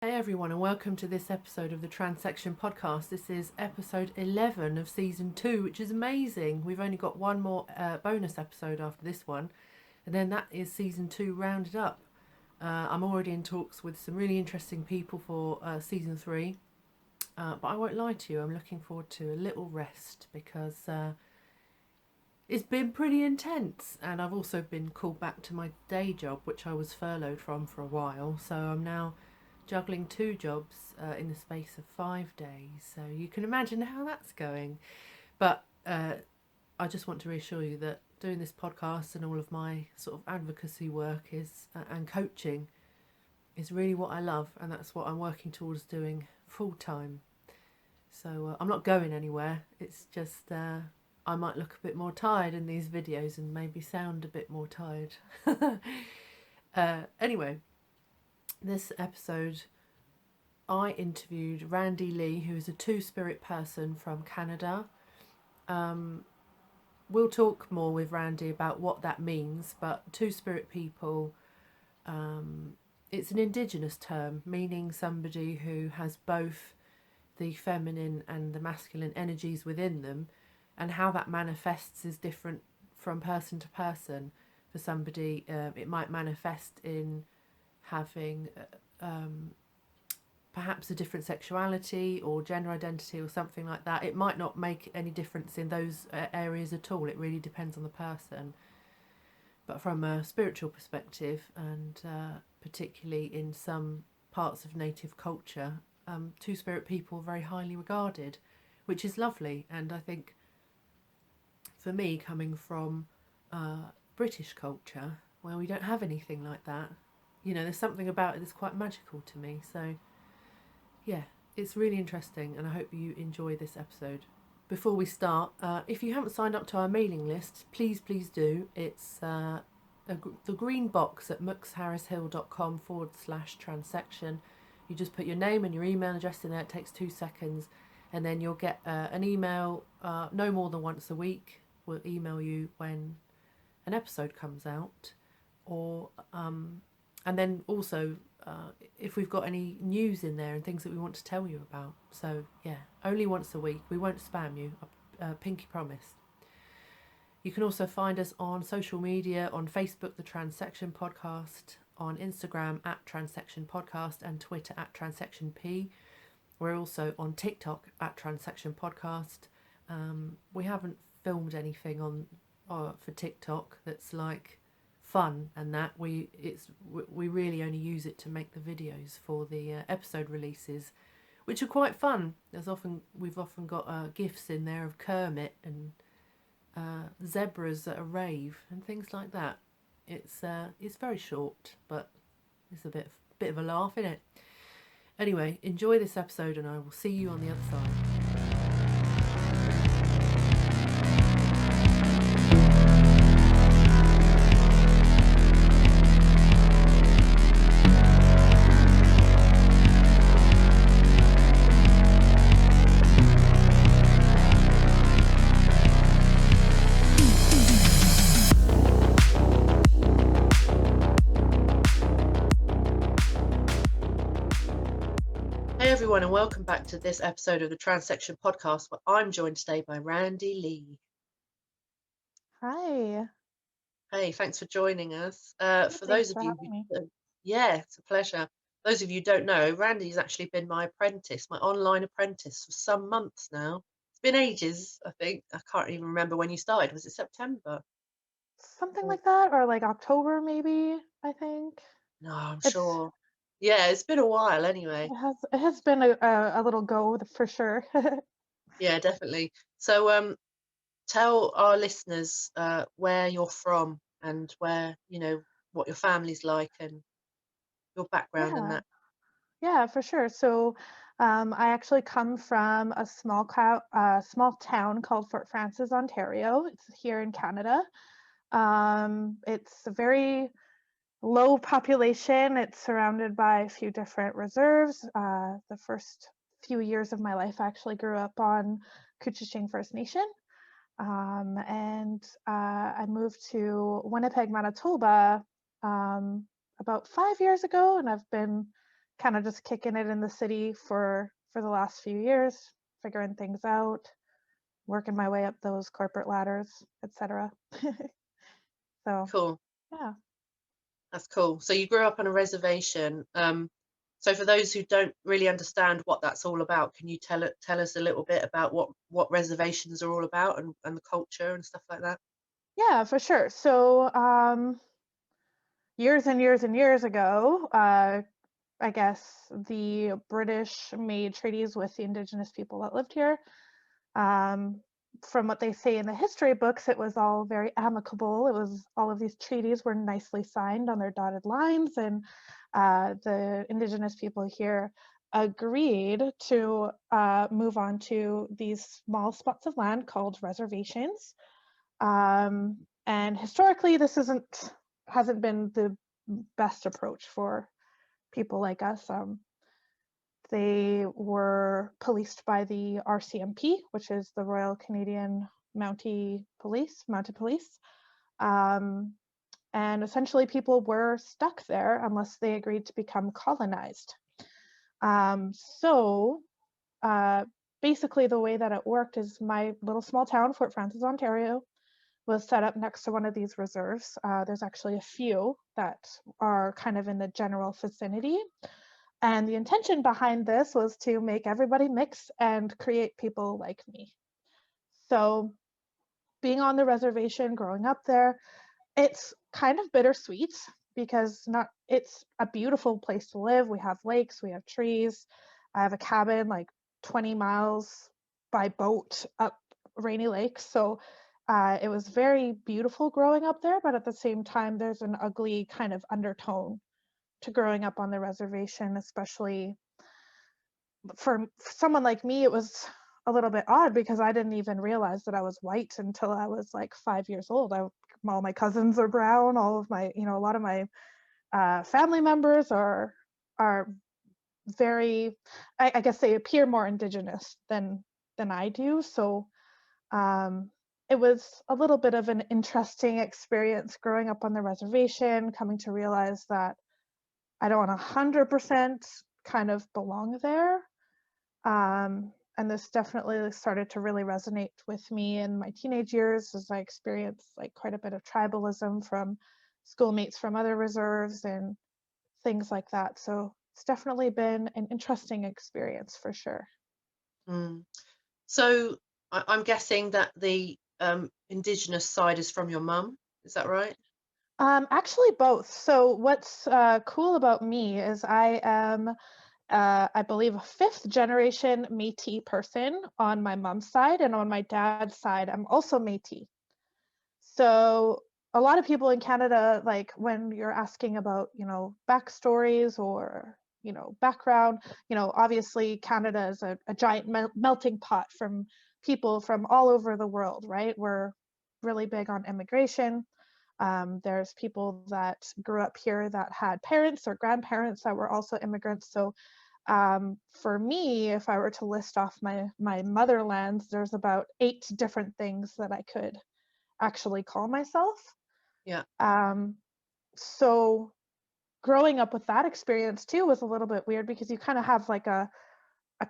Hey everyone, and welcome to this episode of the Transection podcast. This is episode 11 of season 2, which is amazing. We've only got one more bonus episode after this one, and then that is season 2 rounded up. I'm already in talks with some really interesting people for season 3, but I won't lie to you, I'm looking forward to a little rest because it's been pretty intense, and I've also been called back to my day job, which I was furloughed from for a while, so I'm now juggling 2 jobs in the space of 5 days. So you can imagine how that's going. But I just want to reassure you that doing this podcast and all of my sort of advocacy work is and coaching is really what I love, and that's what I'm working towards doing full time. So I'm not going anywhere. It's just I might look a bit more tired in these videos and maybe sound a bit more tired. Anyway, this episode I interviewed Randi Lee, who is a two-spirit person from Canada. We'll talk more with Randi about what that means, but two-spirit people, it's an Indigenous term meaning somebody who has both the feminine and the masculine energies within them, and how that manifests is different from person to person. For somebody, it might manifest in having perhaps a different sexuality or gender identity or something like that. It might not make any difference in those areas at all. It really depends on the person. But from a spiritual perspective, and particularly in some parts of native culture, two-spirit people are very highly regarded, which is lovely. And I think for me, coming from British culture, where we don't have anything like that, there's something about it that's quite magical to me. So yeah, it's really interesting, and I hope you enjoy this episode. Before we start, if you haven't signed up to our mailing list, please do. It's the green box at mooksharrishill.com/transection. You just put your name and your email address in there. It takes 2 seconds, and then you'll get an email no more than once a week. We'll email you when an episode comes out, or and then also if we've got any news in there and things that we want to tell you about. So yeah, only once a week. We won't spam you. Pinky promise. You can also find us on social media, on Facebook, the Transection Podcast, on Instagram at Transection Podcast, and Twitter at Transection P. We're also on TikTok at Transection Podcast. We haven't filmed anything on for TikTok that's like fun, and that we really only use it to make the videos for the episode releases, which are quite fun. We've often got gifs in there of Kermit and zebras at a rave and things like that. It's very short, but it's a bit of a laugh, isn't it? Anyway, enjoy this episode, and I will see you on the other side. Everyone, and welcome back to this episode of the Transection Podcast, where I'm joined today by Randi Lee. Hi. Hey, thanks for joining us. For those Thanks of for you having me. yeah, it's a pleasure. Those of you who don't know, Randy's actually been my apprentice, my online apprentice, for some months now. It's been ages, I think. I can't even remember when you started. Was it September? Something Or, like that, or like October maybe, I think. no, I'm It's sure. Yeah, it's been a while anyway. it has been a little go for sure. Yeah, definitely. So, tell our listeners where you're from and where, what your family's like and your background and Yeah. that. Yeah, for sure. So I actually come from a small town called Fort Frances, Ontario. It's here in Canada. It's a very low population. It's surrounded by a few different reserves. The first few years of my life, I actually grew up on Couchiching First Nation. And I moved to Winnipeg, Manitoba about 5 years ago, and I've been kind of just kicking it in the city for the last few years, figuring things out, working my way up those corporate ladders, etc. So, Cool. yeah. That's cool. So you grew up on a reservation. So for those who don't really understand what that's all about, can you tell us a little bit about what reservations are all about and the culture and stuff like that? Yeah, for sure. So, years and years and years ago, I guess the British made treaties with the indigenous people that lived here. Um, from what they say in the history books, it was all very amicable. It was all of these treaties were nicely signed on their dotted lines, and the indigenous people here agreed to move on to these small spots of land called reservations. And historically, this hasn't been the best approach for people like us. They were policed by the RCMP, which is the Royal Canadian Mounted Police. Um, and essentially, people were stuck there unless they agreed to become colonized. So basically, the way that it worked is my little small town, Fort Frances, Ontario, was set up next to one of these reserves. There's actually a few that are kind of in the general vicinity. And the intention behind this was to make everybody mix and create people like me. So being on the reservation, growing up there, it's kind of bittersweet because it's a beautiful place to live. We have lakes, we have trees. I have a cabin like 20 miles by boat up Rainy Lake. So it was very beautiful growing up there, but at the same time, there's an ugly kind of undertone to growing up on the reservation, especially for someone like me. It was a little bit odd because I didn't even realize that I was white until I was like 5 years old. All my cousins are brown. All of my, a lot of my family members are very, I guess they appear more indigenous than I do. So it was a little bit of an interesting experience growing up on the reservation, coming to realize that I don't 100% kind of belong there. And this definitely started to really resonate with me in my teenage years as I experienced like quite a bit of tribalism from schoolmates from other reserves and things like that. So it's definitely been an interesting experience for sure. Mm. So I'm guessing that the Indigenous side is from your mum. Is that right? Actually, both. So what's cool about me is I am, I believe, a fifth generation Métis person on my mom's side, and on my dad's side, I'm also Métis. So a lot of people in Canada, like when you're asking about, backstories or, background, obviously Canada is a giant melting pot from people from all over the world, right? We're really big on immigration. There's people that grew up here that had parents or grandparents that were also immigrants. So for me, if I were to list off my motherlands, there's about 8 different things that I could actually call myself. Yeah. So growing up with that experience too was a little bit weird because you kind of have like a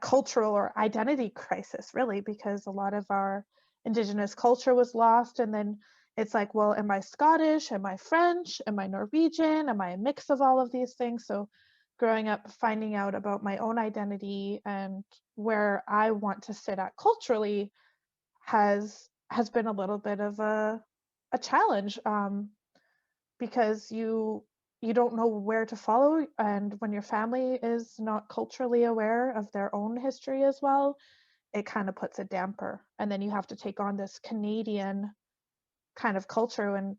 cultural or identity crisis, really, because a lot of our indigenous culture was lost. And then it's like, well, am I Scottish? Am I French? Am I Norwegian? Am I a mix of all of these things? So growing up, finding out about my own identity and where I want to sit at culturally has been a little bit of a challenge, because you don't know where to follow, and when your family is not culturally aware of their own history as well, it kind of puts a damper, and then you have to take on this Canadian kind of culture. And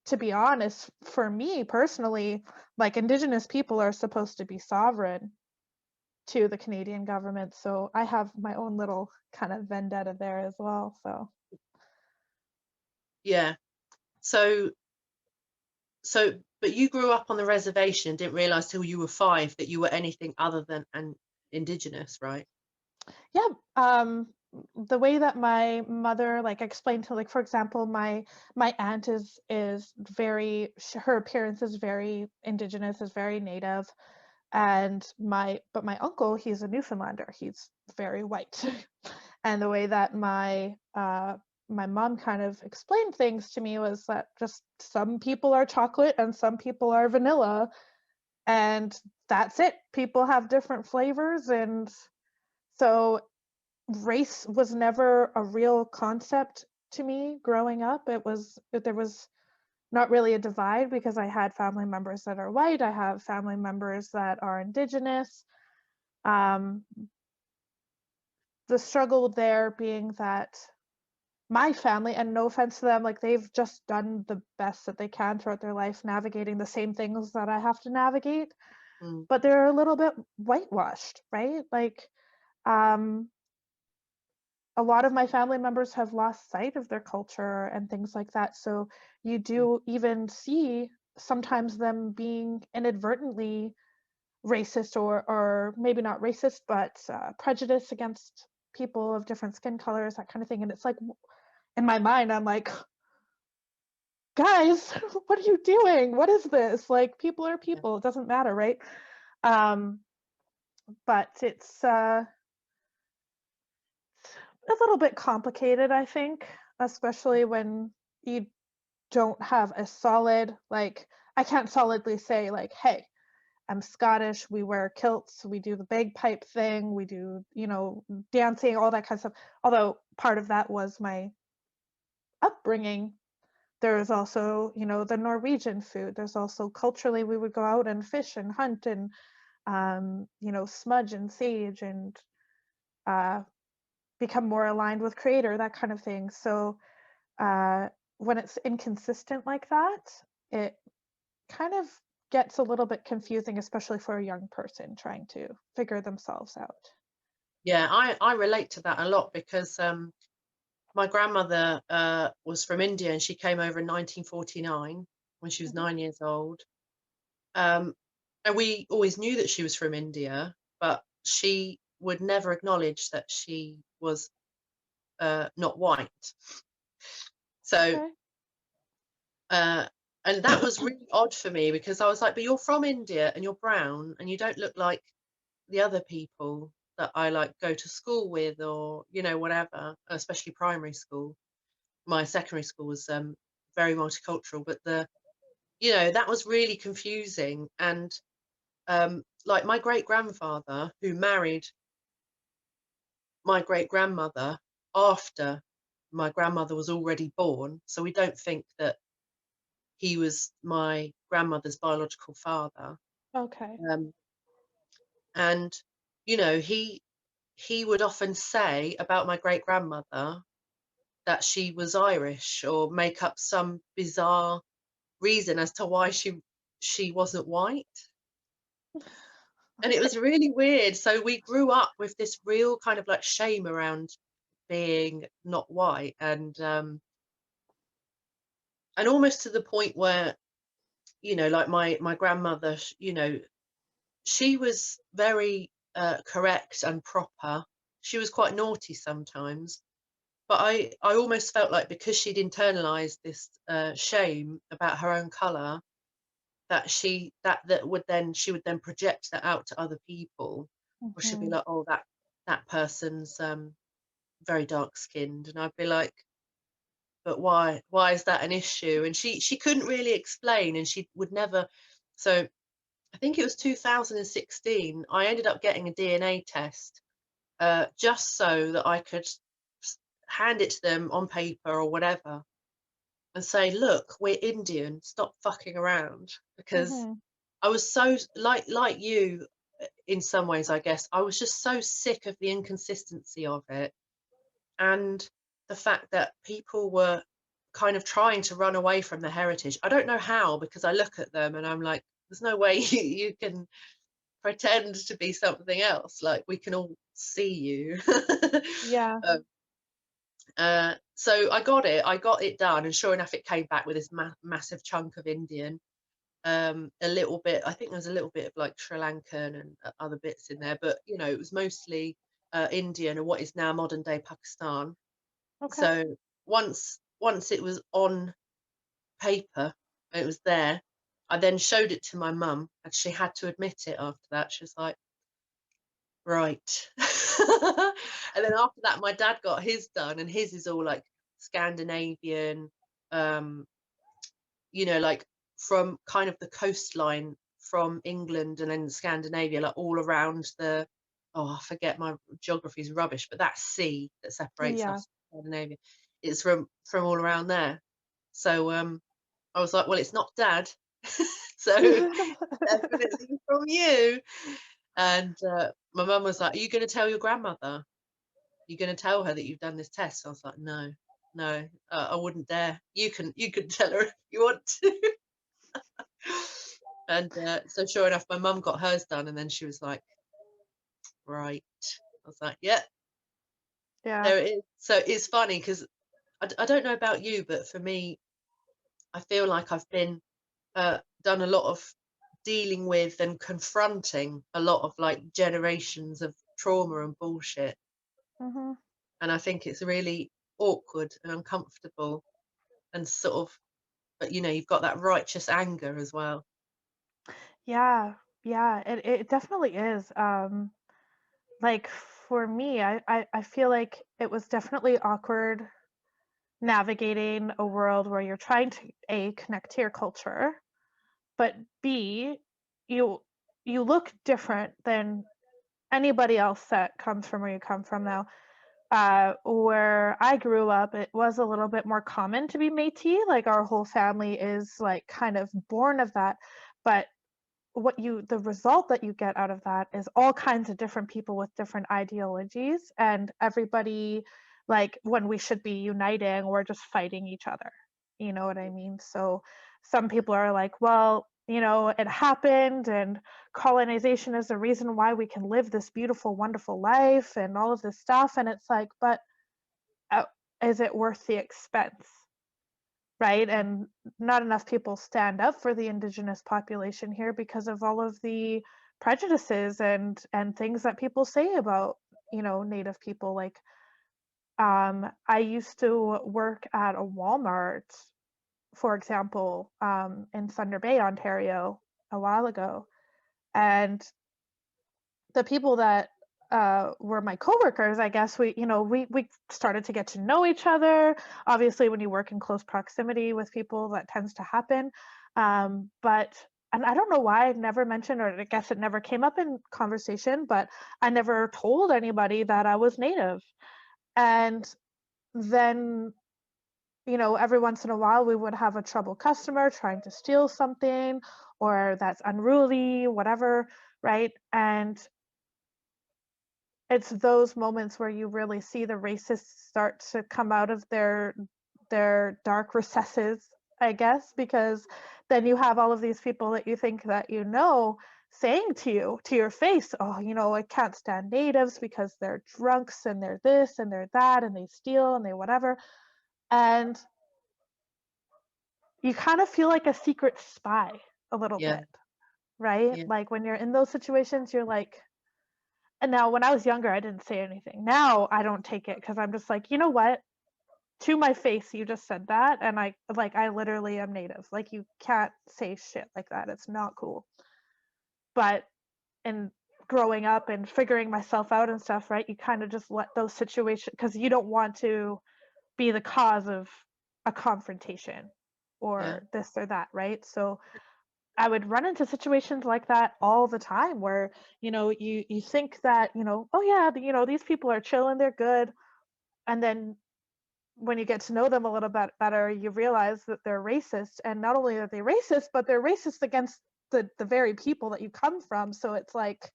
to be honest, for me personally, like indigenous people are supposed to be sovereign to the Canadian government, so I have my own little kind of vendetta there as well. So Yeah. So but you grew up on the reservation and didn't realize till you were 5 that you were anything other than an Indigenous, right? yeah, the way that my mother like explained to, like, for example, my aunt is very, her appearance is very indigenous, is very native. And my uncle, he's a Newfoundlander. He's very white. And the way that my mom kind of explained things to me was that just some people are chocolate and some people are vanilla, and that's it. People have different flavors, and so race was never a real concept to me growing up. There was not really a divide because I had family members that are white. I have family members that are Indigenous. Um, the struggle there being that my family, and no offense to them, like they've just done the best that they can throughout their life navigating the same things that I have to navigate, Mm. but they're a little bit whitewashed, right? Like a lot of my family members have lost sight of their culture and things like that. So you do even see sometimes them being inadvertently racist, or maybe not racist, but prejudice against people of different skin colors, that kind of thing. And it's like, in my mind, I'm like, guys, what are you doing? What is this? Like, people are people. It doesn't matter, right? But it's a little bit complicated, I think, especially when you don't have a solid, like, I can't solidly say, like, hey, I'm Scottish, we wear kilts, we do the bagpipe thing, we do, dancing, all that kind of stuff. Although part of that was my upbringing. There's also, the Norwegian food. There's also culturally, we would go out and fish and hunt and, smudge and sage and become more aligned with creator, that kind of thing. So when it's inconsistent like that, it kind of gets a little bit confusing, especially for a young person trying to figure themselves out. Yeah, I relate to that a lot because my grandmother was from India and she came over in 1949 when she was 9 years old. And we always knew that she was from India, but she would never acknowledge that she was not white. So, Okay. and that was really odd for me because I was like, but you're from India and you're brown and you don't look like the other people that I like go to school with or, whatever, especially primary school. My secondary school was very multicultural, but that was really confusing. And like my great grandfather, who married my great grandmother after my grandmother was already born, so we don't think that he was my grandmother's biological father. Okay. Um, and he would often say about my great grandmother that she was Irish or make up some bizarre reason as to why she wasn't white. And it was really weird. So we grew up with this real kind of like shame around being not white, and almost to the point where, like my grandmother, she was very correct and proper. She was quite naughty sometimes, but I almost felt like because she'd internalized this shame about her own color, that she would then project that out to other people, or she'd be Mm-hmm. like, oh, that person's very dark skinned, and I'd be like, but why is that an issue? And she couldn't really explain, and she would never. So I think it was 2016 I ended up getting a DNA test just so that I could hand it to them on paper or whatever and say, look, we're Indian, stop fucking around. Because Mm-hmm. I was so like you in some ways, I guess. I was just so sick of the inconsistency of it, and the fact that people were kind of trying to run away from the heritage. I don't know how, because I look at them and I'm like, there's no way you can pretend to be something else. Like, we can all see you. Yeah. um, so I got it done, and sure enough, it came back with this massive chunk of Indian. A little bit, I think there's a little bit of like Sri Lankan and other bits in there, but it was mostly Indian and what is now modern day Pakistan. Okay. So once it was on paper, it was there, I then showed it to my mum, and she had to admit it after that. She was like, right. And then after that, my dad got his done, and his is all like Scandinavian, um, like from kind of the coastline from England and then Scandinavia, like all around I forget, my geography is rubbish, but that sea that separates Yeah. us, Scandinavia, it's from all around there. So I was like, well, it's not dad. So definitely from you. And my mum was like, are you going to tell your grandmother? Are you going to tell her that you've done this test? I was like, no, I wouldn't dare. You can tell her if you want to. And so sure enough, my mum got hers done, and then she was like, right. I was like, yeah, Yeah. there it is. So it's funny because I don't know about you, but for me, I feel like I've been done a lot of dealing with and confronting a lot of like generations of trauma and bullshit. Hmm. And I think it's really awkward and uncomfortable and sort of, but you've got that righteous anger as well. Yeah. Yeah. It definitely is. Like for me, I feel like it was definitely awkward navigating a world where you're trying to A, connect to your culture, but B, you you look different than anybody else that comes from where you come from now. Where I grew up, it was a little bit more common to be Métis. Like our whole family is like kind of born of that. But the result that you get out of that is all kinds of different people with different ideologies, and everybody, like when we should be uniting, we're just fighting each other. You know what I mean? So some people are like, well, it happened, and colonization is the reason why we can live this beautiful, wonderful life and all of this stuff. And it's like, but uh, is it worth the expense? Right? And not enough people stand up for the indigenous population here because of all of the prejudices and things that people say about, native people. Like, I used to work at a Walmart, for example, in Thunder Bay, Ontario, a while ago, and the people that were my coworkers, I guess we started to get to know each other. Obviously, when you work in close proximity with people, that tends to happen. But and I don't know why I never mentioned, or I guess it never came up in conversation, but I never told anybody that I was Native. And then, every once in a while we would have a troubled customer trying to steal something, or that's unruly, whatever, right? And it's those moments where you really see the racists start to come out of their dark recesses, I guess, because then you have all of these people that you think that saying to you, to your face, oh, I can't stand natives because they're drunks and they're this and they're that and they steal and they whatever. And you kind of feel like a secret spy a little Yeah, bit, right? yeah, Like when you're in those situations, you're like, and now when I was younger, I didn't say anything. Now I don't take it because I'm just like, you know what? To my face, you just said that, and I literally am Native. Like you can't say shit like that. It's not cool. But in growing up and figuring myself out and stuff, right? You kind of just let those situations, because you don't want to be the cause of a confrontation yeah, or this or that, right? So I would run into situations like that all the time where, you think that, oh yeah, these people are chilling, they're good. And then when you get to know them a little bit better, you realize that they're racist. And not only are they racist, but they're racist against the very people that you come from. So it's like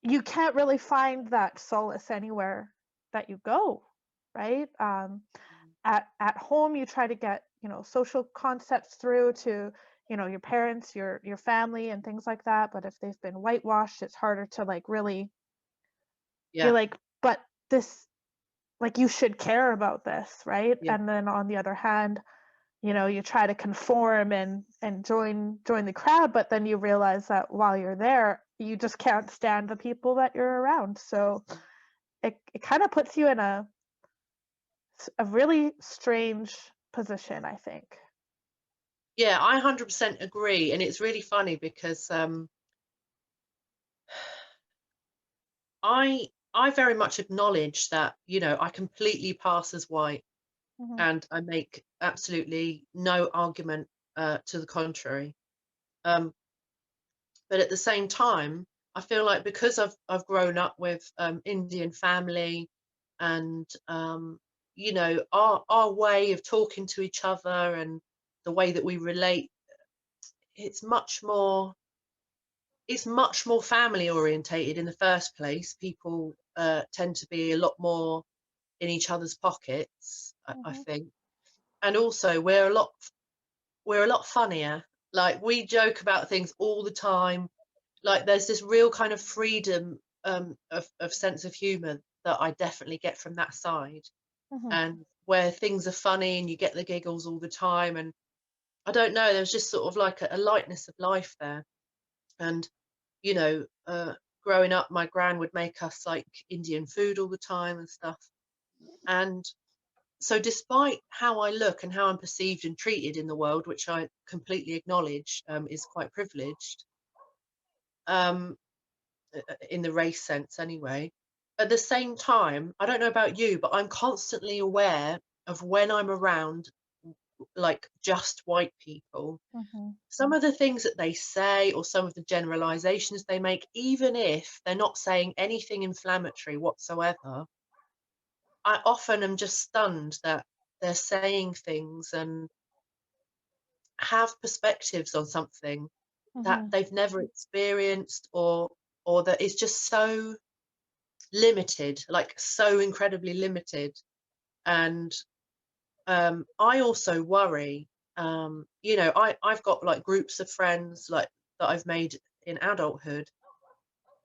you can't really find that solace anywhere that you go, right? At home you try to get social concepts through to your parents, your family and things like that, but if they've been whitewashed, it's harder to like really be yeah, like, but this, like, you should care about this, right? yeah, And then on the other hand, you try to conform and join the crowd, but then you realize that while you're there, you just can't stand the people that you're around. So it kind of puts you in a really strange position, I think. Yeah, I 100% agree. And it's really funny because I very much acknowledge that, you know, I completely pass as white, Mhm, and I make absolutely no argument to the contrary. Um, but at the same time, I feel like because I've grown up with Indian family, and you know, our way of talking to each other and the way that we relate, it's much more it's much more family orientated in the first place. People tend to be a lot more in each other's pockets, I mhm, think. And also we're a lot funnier. Like, we joke about things all the time. Like, there's this real kind of freedom of sense of humor that I definitely get from that side. mhm, And where things are funny and you get the giggles all the time. And I don't know, there's just sort of like a lightness of life there. And you know, growing up, my gran would make us like Indian food all the time and stuff. And so, despite how I look and how I'm perceived and treated in the world, which I completely acknowledge is quite privileged, um, in the race sense anyway, at the same time, I don't know about you, but I'm constantly aware of when I'm around like just white people, mhm, some of the things that they say or some of the generalizations they make, even if they're not saying anything inflammatory whatsoever, I often am just stunned that they're saying things and have perspectives on something that mhm, they've never experienced, or that is just so limited, like so incredibly limited. And I also worry, you know, I've got like groups of friends like that I've made in adulthood,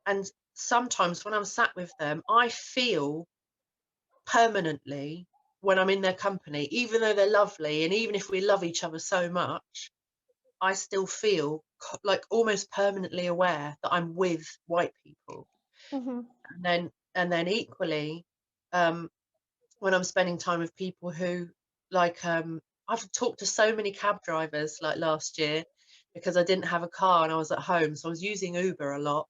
and sometimes when I'm sat with them, I feel permanently, when I'm in their company, even though they're lovely and even if we love each other so much, I still feel like almost permanently aware that I'm with white people. mhm, And then equally, um, when I'm spending time with people who, like, I've talked to so many cab drivers like last year because I didn't have a car and I was at home, so I was using Uber a lot.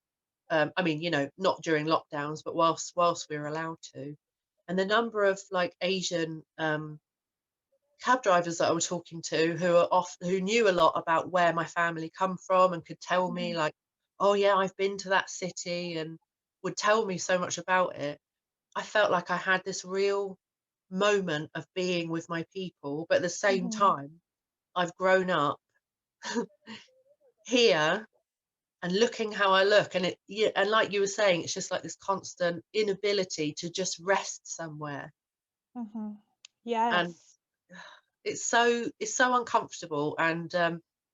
I mean, you know, not during lockdowns, but whilst we were allowed to. And the number of like Asian cab drivers that I was talking to who knew a lot about where my family come from and could tell me mhm, like, oh yeah, I've been to that city, and would tell me so much about it. I felt like I had this real moment of being with my people, but at the same mhm. time, I've grown up here and looking how I look, and yeah, and like you were saying, it's just like this constant inability to just rest somewhere. Mhm. And Yes. it's so uncomfortable. And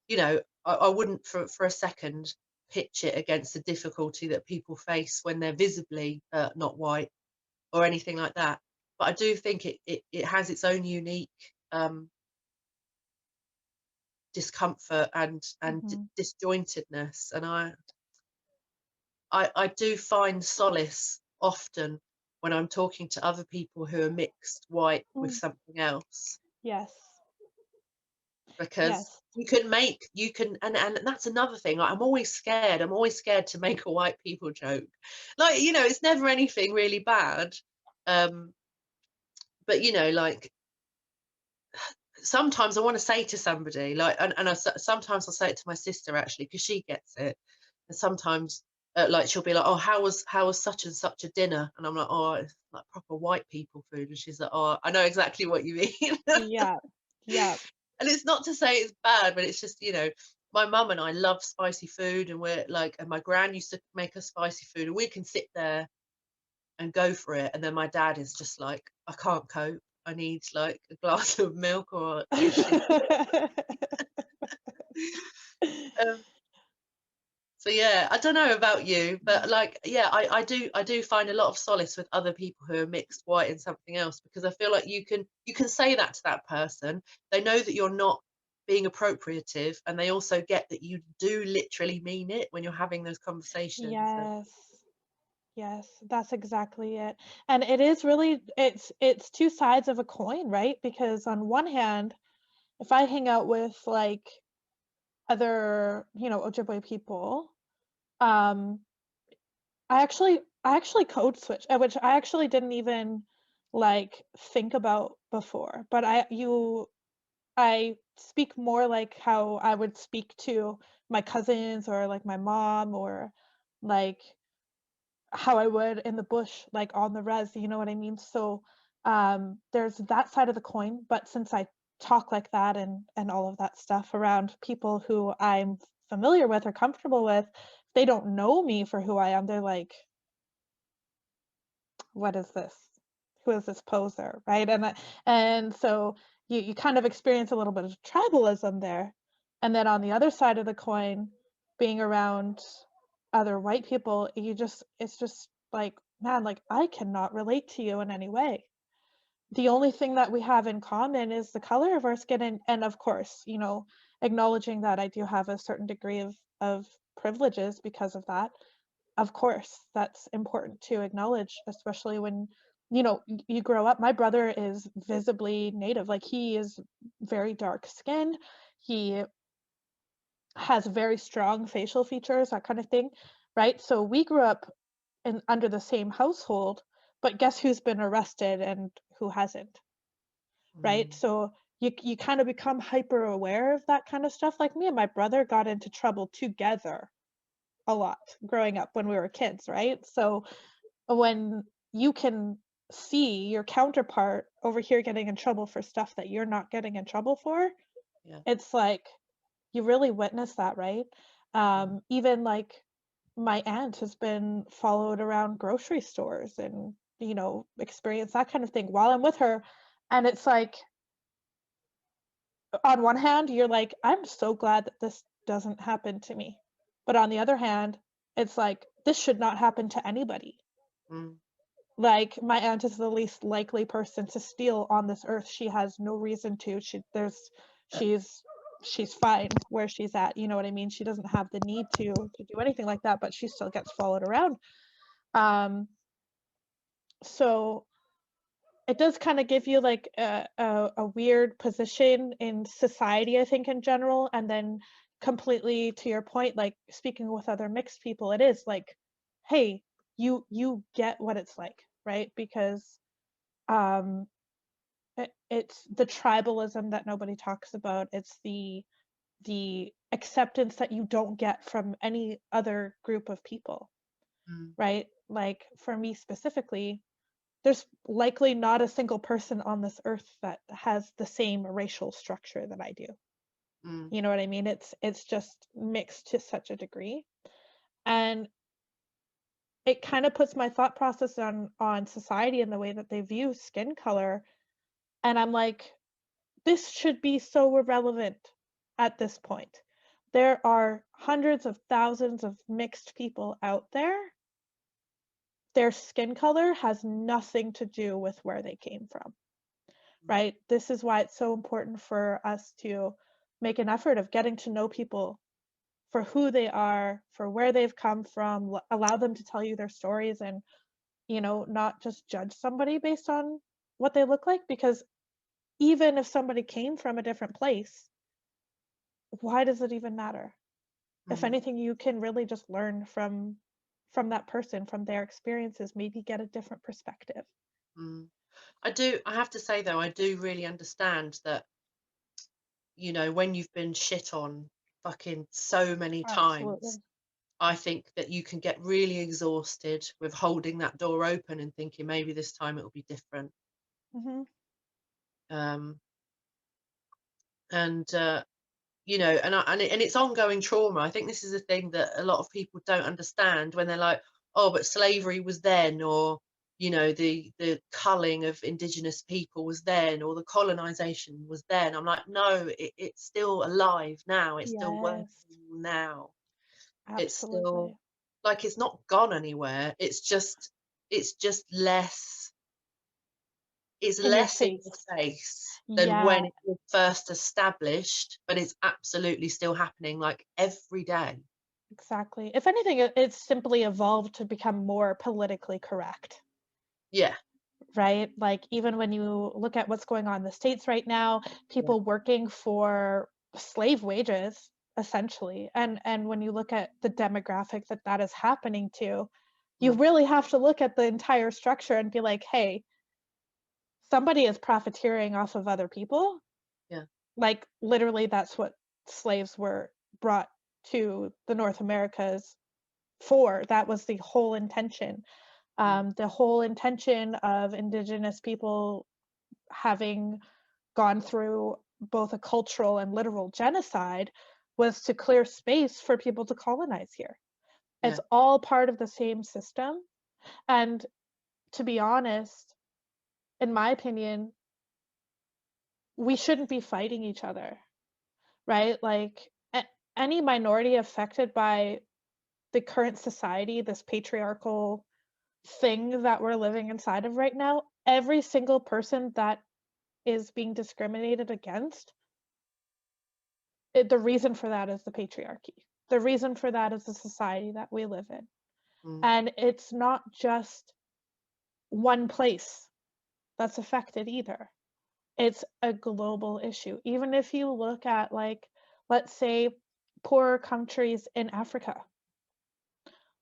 you know, I wouldn't for a second pitch it against the difficulty that people face when they're visibly not white or anything like that. But I do think it has its own unique um, discomfort and Mhm. disjointedness. And I do find solace often when I'm talking to other people who are mixed white with Mm. something else, Yes. because Yes. and that's another thing. Like, I'm always scared to make a white people joke. Like, you know, it's never anything really bad. um but you know, like, sometimes I want to say to somebody, like, sometimes I'll say it to my sister actually because she gets it. And sometimes like, she'll be like, oh, how was such and such a dinner, and I'm like, oh, it's like proper white people food, and she's like, oh, I know exactly what you mean. Yeah. Yeah. And it's not to say it's bad, but it's just, you know, my mum and I love spicy food, and we're like, and my gran used to make us spicy food, and we can sit there and go for it. And then my dad is just like, I can't cope. I need like a glass of milk or a shit. Um, so yeah, I don't know about you, but like, yeah, I do find a lot of solace with other people who are mixed white and something else, because I feel like you can say that to that person. They know that you're not being appropriative, and they also get that you do literally mean it when you're having those conversations. And Yes. Yes, that's exactly it. And it is really it's two sides of a coin, right? Because on one hand, if I hang out with like other, you know, Ojibwe people, um, I actually code switch, which I actually didn't even like think about before. But I speak more like how I would speak to my cousins or like my mom or like how I would in the bush, like on the res, you know what I mean? So there's that side of the coin, but since I talk like that and all of that stuff around people who I'm familiar with or comfortable with, they don't know me for who I am. They're like, what is this? Who is this poser, right? And so you kind of experience a little bit of tribalism there. And then on the other side of the coin, being around other white people, it's just like, man, like I cannot relate to you in any way. The only thing that we have in common is the color of our skin, and of course, you know, acknowledging that I do have a certain degree of privileges because of that. Of course, that's important to acknowledge, especially when, you know, you grow up. My brother is visibly native, like he is very dark skinned. He has very strong facial features, that kind of thing, right? So we grew up in under the same household, but guess who's been arrested and who hasn't, right? Mm. So you kind of become hyper aware of that kind of stuff. Like me and my brother got into trouble together a lot growing up when we were kids, right? So when you can see your counterpart over here getting in trouble for stuff that you're not getting in trouble for, Yeah. it's like you really witness that, right? Mm. Even like my aunt has been followed around grocery stores and, you know, experience that kind of thing while I'm with her. And it's like, on one hand, you're like, I'm so glad that this doesn't happen to me. But on the other hand, it's like, this should not happen to anybody. Mm. Like my aunt is the least likely person to steal on this earth. She has no reason to. She's she's fine where she's at. You know what I mean? She doesn't have the need to do anything like that, but she still gets followed around. So it does kind of give you like a weird position in society, I think, in general. And then completely to your point, like speaking with other mixed people, it is like, hey, you get what it's like, right? Because um it's the tribalism that nobody talks about. It's the acceptance that you don't get from any other group of people, Mm. right? Like for me specifically, there's likely not a single person on this earth that has the same racial structure that I do. Mm. You know what I mean? It's just mixed to such a degree. And it kind of puts my thought process on society and the way that they view skin color. And I'm like, this should be so irrelevant at this point. There are hundreds of thousands of mixed people out there. Their skin color has nothing to do with where they came from, right? This is why it's so important for us to make an effort of getting to know people for who they are, for where they've come from, allow them to tell you their stories, and, you know, not just judge somebody based on what they look like, because even if somebody came from a different place, why does it even matter? If Mm. anything, you can really just learn from that person, from their experiences, maybe get a different perspective. Mm. I have to say though, I do really understand that, you know, when you've been shit on fucking so many times, Absolutely. I think that you can get really exhausted with holding that door open and thinking maybe this time it will be different. Hmm. Um, and you know, and it's ongoing trauma. I think this is a thing that a lot of people don't understand when they're like, oh, but slavery was then, or you know, the culling of indigenous people was then, or the colonization was then. I'm like, no, it's still alive now. It's still working Yes, now. It's still absolutely. like it's not gone anywhere. It's just less. It's In your less in your face. face than Yeah, when it was first established, but it's absolutely still happening like every day. exactly. If anything, it's simply evolved to become more politically correct, Yeah, right? Like even when you look at what's going on in the States right now, people working for slave wages, essentially. And when you look at the demographic that that is happening to, you really have to look at the entire structure and be like, hey, somebody is profiteering off of other people. Yeah. Like literally that's what slaves were brought to the North Americas for. That was the whole intention. The whole intention of Indigenous people having gone through both a cultural and literal genocide was to clear space for people to colonize here. It's all part of the same system. And to be honest, in my opinion, we shouldn't be fighting each other, right? Like any minority affected by the current society, this patriarchal thing that we're living inside of right now, every single person that is being discriminated against, the reason for that is the patriarchy. The reason for that is the society that we live in. And it's not just one place that's affected either. It's a global issue. Even if you look at, like, let's say, poorer countries in Africa,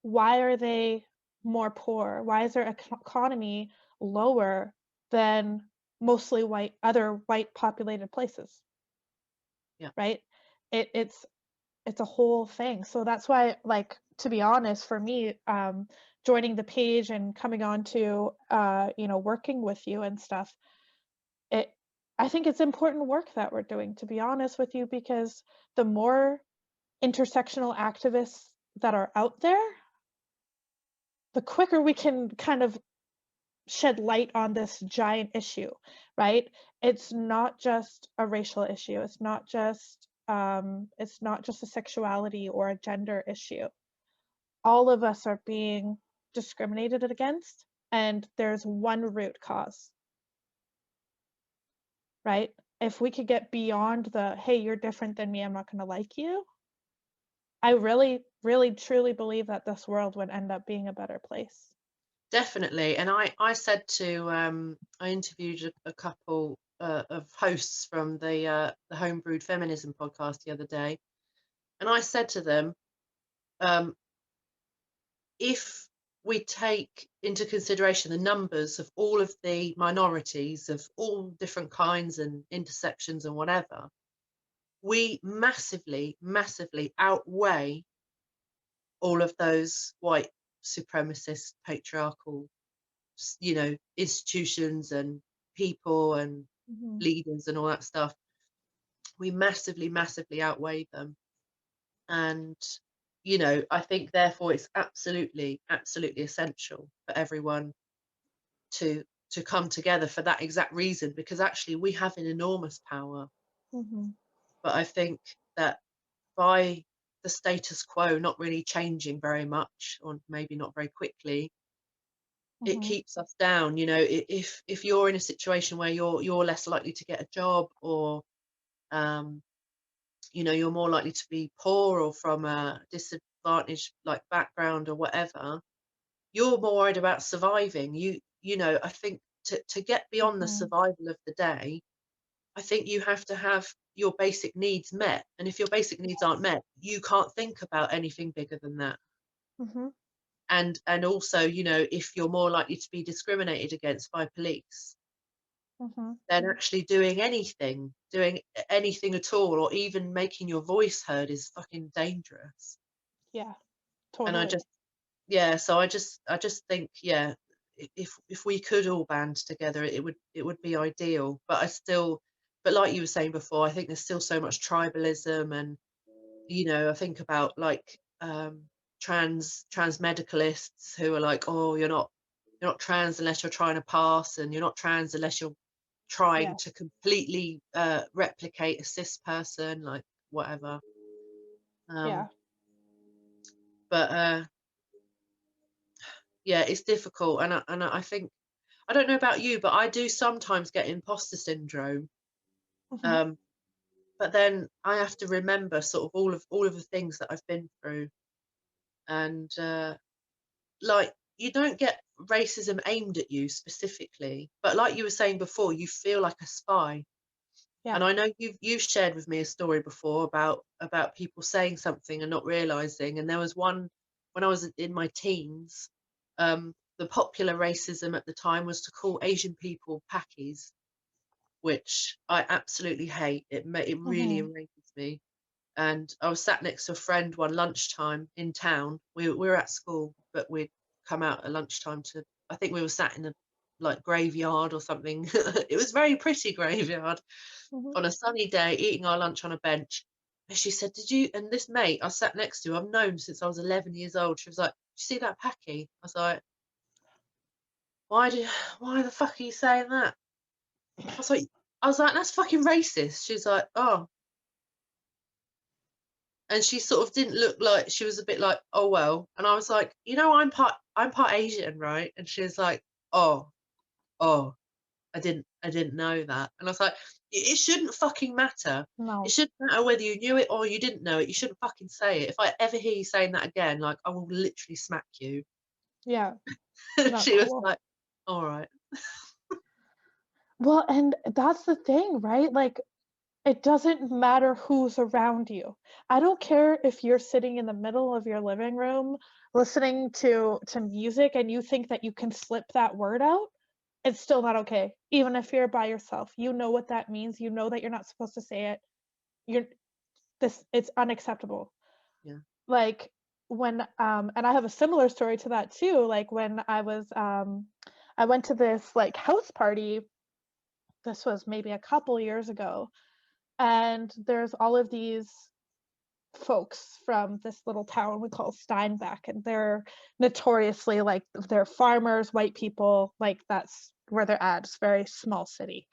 why are they more poor? Why is their economy lower than mostly other white populated places? Right? It's a whole thing. So that's why, like, to be honest, for me, joining the page and coming on to working with you and stuff, I think it's important work that we're doing, to be honest with you, because the more intersectional activists that are out there, the quicker we can kind of shed light on this giant issue, right? It's not just a racial issue. It's not just a sexuality or a gender issue. All of us are being discriminated against, and there's one root cause, right? If we could get beyond the, hey, you're different than me, I'm not going to like you, I really, really, truly believe that this world would end up being a better place. Definitely. And I said to, I interviewed a couple of hosts from the Homebrewed Feminism podcast the other day. And I said to them, if we take into consideration the numbers of all of the minorities of all different kinds and intersections and whatever, we massively, massively outweigh all of those white supremacist patriarchal institutions and people and leaders and all that stuff. We massively, massively outweigh them. And I think therefore it's absolutely, absolutely essential for everyone to come together for that exact reason, because actually we have an enormous power. But I think that by the status quo not really changing very much, or maybe not very quickly, it keeps us down. If you're in a situation where you're less likely to get a job, or you're more likely to be poor or from a disadvantaged like background or whatever, you're more worried about surviving. I think to get beyond the survival of the day, I think you have to have your basic needs met. And if your basic needs aren't met, you can't think about anything bigger than that. And also, if you're more likely to be discriminated against by police, then actually doing anything at all, or even making your voice heard, is fucking dangerous. Yeah, totally. And so I just think, if we could all band together, it would be ideal. But like you were saying before, I think there's still so much tribalism. And I think about like trans medicalists who are like, oh, you're not trans unless you're trying to pass, and you're not trans unless you're trying to completely replicate a cis person, like whatever. But it's difficult. And I think, I don't know about you, but I do sometimes get imposter syndrome. But then I have to remember sort of all of the things that I've been through. And like, you don't get racism aimed at you specifically, but like you were saying before, you feel like a spy. Yeah. And I know you've shared with me a story before about people saying something and not realizing. And there was one when I was in my teens. The popular racism at the time was to call Asian people Pakis, which I absolutely hate. It really Hmm. enrages me. And I was sat next to a friend one lunchtime in town. We were at school, but we'd come out at lunchtime to. I think we were sat in a like graveyard or something. It was a very pretty graveyard Hmm. on a sunny day, eating our lunch on a bench. And she said, "Did you?" And this mate I sat next to, I've known since I was 11 years old. She was like, "Did you see that Paki?" I was like, "Why do? Why the fuck are you saying that?" I was like, "That's fucking racist." She's like, "Oh." And she sort of didn't look like, she was a bit like, "Oh well." And I was like, I'm part Asian, right? And she was like, "Oh, oh, I didn't know that." And I was like, it shouldn't fucking matter. It No. shouldn't matter whether you knew it or you didn't know it. You shouldn't fucking say it. If I ever hear you saying that again, like, I will literally smack you." Yeah. Not She was cool. like, "All right." Well, and that's the thing, right? Like, it doesn't matter who's around you. I don't care if you're sitting in the middle of your living room listening to music and you think that you can slip that word out. It's still not okay. Even if you're by yourself, you know what that means. You know that you're not supposed to say it. You're it's unacceptable. Yeah. Like when and I have a similar story to that too. Like when I went to this like house party. This was maybe a couple years ago, and there's all of these folks from this little town we call Steinbach, and they're notoriously like they're farmers, white people, like that's where they're at. It's a very small city.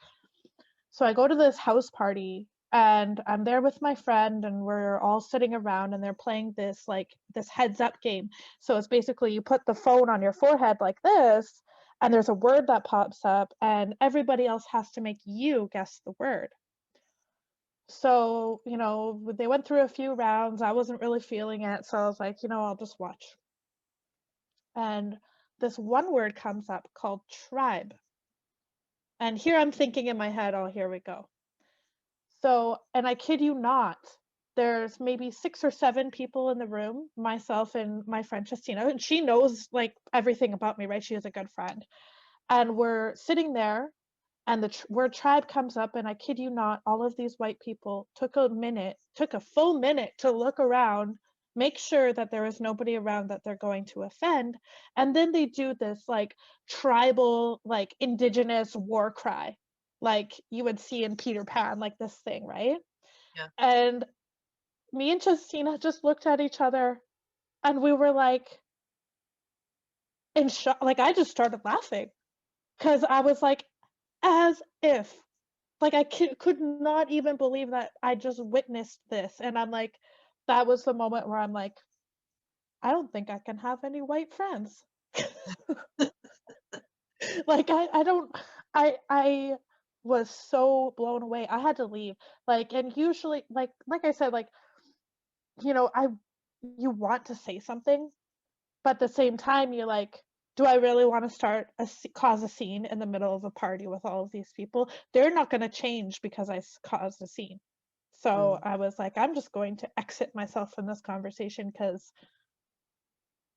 So I go to this house party and I'm there with my friend and we're all sitting around and they're playing this like this heads up game. So it's basically you put the phone on your forehead like this and there's a word that pops up and everybody else has to make you guess the word. So, they went through a few rounds. I wasn't really feeling it. So I was like, I'll just watch. And this one word comes up called tribe. And here I'm thinking in my head, oh, here we go. So, and I kid you not, there's maybe 6 or 7 people in the room, myself and my friend Justina, and she knows like everything about me, right? She is a good friend. And we're sitting there and the word tribe comes up, and I kid you not, all of these white people took a full minute to look around, make sure that there is nobody around that they're going to offend, and then they do this like tribal, like indigenous war cry, like you would see in Peter Pan, like this thing, right? Yeah. And me and Justina just looked at each other, and we were like in shock. Like I just started laughing because I was like, as if like I could not even believe that I just witnessed this, and I'm like, that was the moment where I'm like, I don't think I can have any white friends. Like I don't I was so blown away. I had to leave. Like, and usually like I said, like, I you want to say something, but at the same time you're like, do I really want to cause a scene in the middle of a party with all of these people? They're not going to change because I caused a scene. So Mm. I was like, I'm just going to exit myself from this conversation because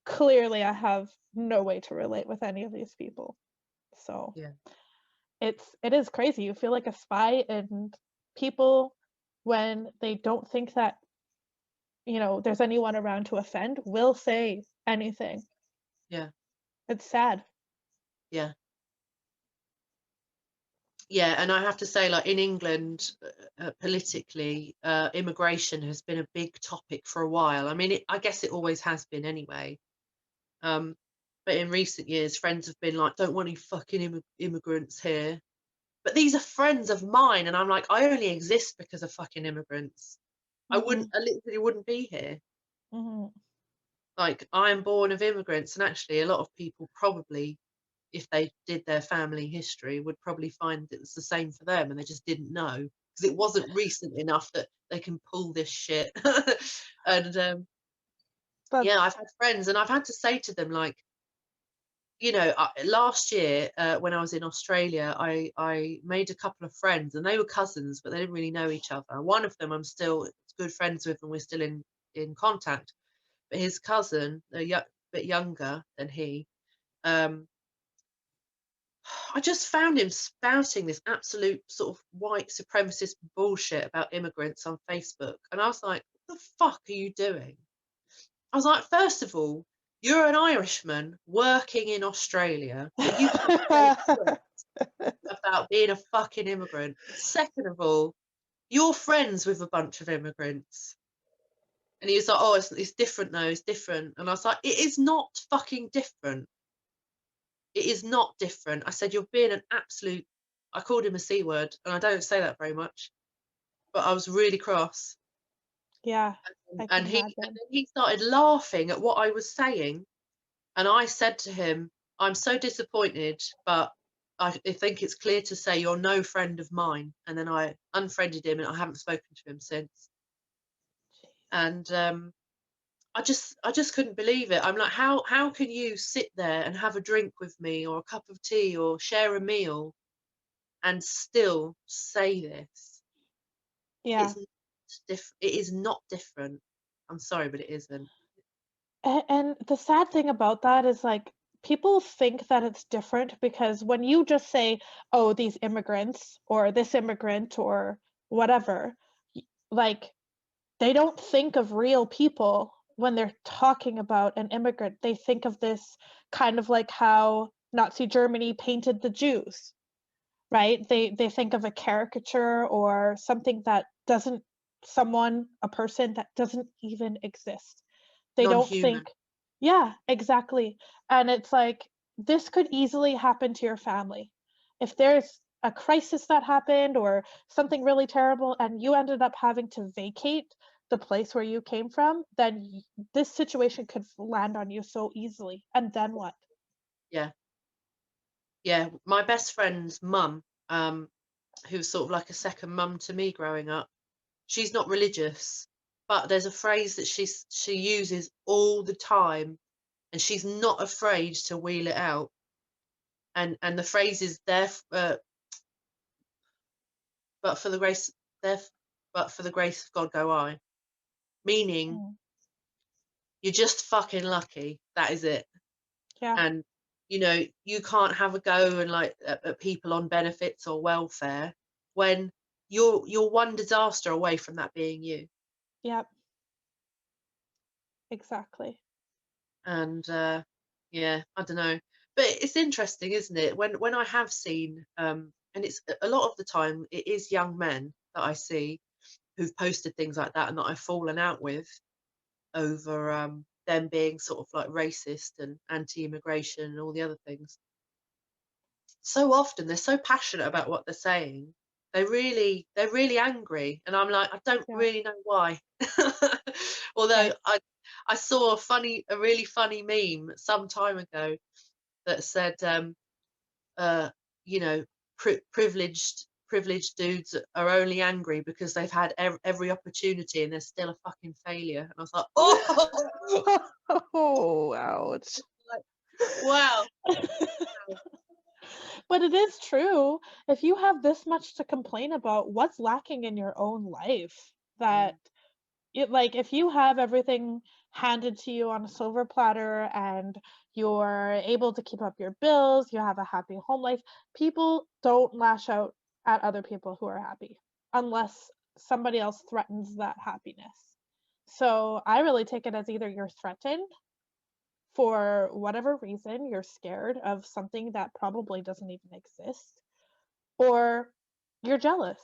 clearly I have no way to relate with any of these people. So Yeah. it is crazy. You feel like a spy, and people, when they don't think that there's anyone around to offend, will say anything. Yeah. It's sad. Yeah. Yeah, and I have to say, like in England, politically, immigration has been a big topic for a while. I mean, I guess it always has been anyway. Um, but in recent years, friends have been like, "Don't want any fucking immigrants here." But these are friends of mine, and I'm like, I only exist because of fucking immigrants. I Hmm. literally wouldn't be here. Hmm. Like, I am born of immigrants, and actually, a lot of people probably, if they did their family history, would probably find it was the same for them and they just didn't know because it wasn't recent enough that they can pull this shit. And But yeah, I've had friends and I've had to say to them, like, last year when I was in Australia, I made a couple of friends, and they were cousins, but they didn't really know each other. One of them I'm still good friends with, and we're still in contact. But his cousin, bit younger than he, um, I just found him spouting this absolute sort of white supremacist bullshit about immigrants on Facebook, and I was like, "What the fuck are you doing?" I was like, first of all, you're an Irishman working in Australia, so you can't say shit about being a fucking immigrant. Second of all, you're friends with a bunch of immigrants. And he was like, oh, it's different though, it's different. And I was like, it is not fucking different. It is not different. I said, you're being an absolute, I called him a C word, and I don't say that very much, but I was really cross. Yeah, I can And imagine. then he started laughing at what I was saying. And I said to him, I'm so disappointed, but I think it's clear to say you're no friend of mine. And then I unfriended him, and I haven't spoken to him since. And I just couldn't believe it. I'm like, how can you sit there and have a drink with me, or a cup of tea, or share a meal, and still say this? Yeah. It is not different. I'm sorry, but it isn't. And the sad thing about that is like people think that it's different because when you just say, oh, these immigrants or this immigrant or whatever, like they don't think of real people when they're talking about an immigrant. They think of this kind of like how Nazi Germany painted the Jews, right? They think of a caricature or something that doesn't a person that doesn't even exist. They don't Non-human. think, yeah, exactly. And it's like, this could easily happen to your family. If there's a crisis that happened or something really terrible and you ended up having to vacate the place where you came from, then this situation could land on you so easily. And then what? Yeah. Yeah. My best friend's mum, who's sort of like a second mum to me growing up, she's not religious, but there's a phrase that she uses all the time, and she's not afraid to wheel it out. And the phrase is there, but for the grace there, but for the grace of God go I, meaning Mm, you're just fucking lucky. That is it. yeah, And you can't have a go and like at people on benefits or welfare when you're one disaster away from that being you. yep, exactly. And yeah, I don't know, but it's interesting, isn't it, when I have seen and it's a lot of the time it is young men that I see who've posted things like that, and that I've fallen out with over them being sort of like racist and anti-immigration and all the other things. So often they're so passionate about what they're saying. They're really angry, and I'm like, I don't Yeah. really know why. Although Right. I saw a really funny meme some time ago that said, uh, you know, privileged dudes are only angry because they've had every opportunity and they're still a fucking failure. And I was like, oh, Oh, ouch. like, wow. But it is true. If you have this much to complain about, what's lacking in your own life that Mm, like if you have everything handed to you on a silver platter and you're able to keep up your bills, you have a happy home life, people don't lash out at other people who are happy unless somebody else threatens that happiness. So I really take it as either you're threatened for whatever reason, you're scared of something that probably doesn't even exist, or you're jealous.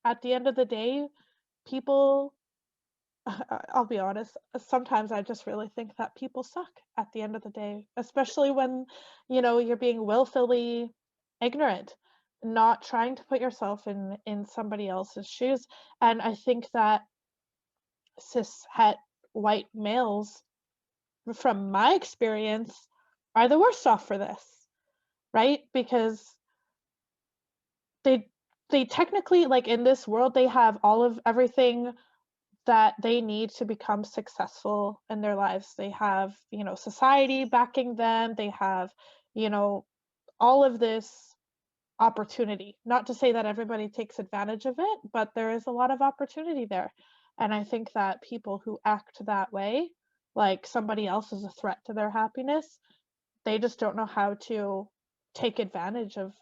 At the end of the day, people, I'll be honest, sometimes I just really think that people suck at the end of the day, especially when, you're being willfully ignorant, not trying to put yourself in somebody else's shoes. And I think that cis het white males, from my experience, are the worst off for this, right? Because they they technically, like, in this world, they have all of everything that they need to become successful in their lives. They have, society backing them. They have, all of this opportunity. Not to say that everybody takes advantage of it, but there is a lot of opportunity there. And I think that people who act that way, like somebody else is a threat to their happiness, they just don't know how to take advantage of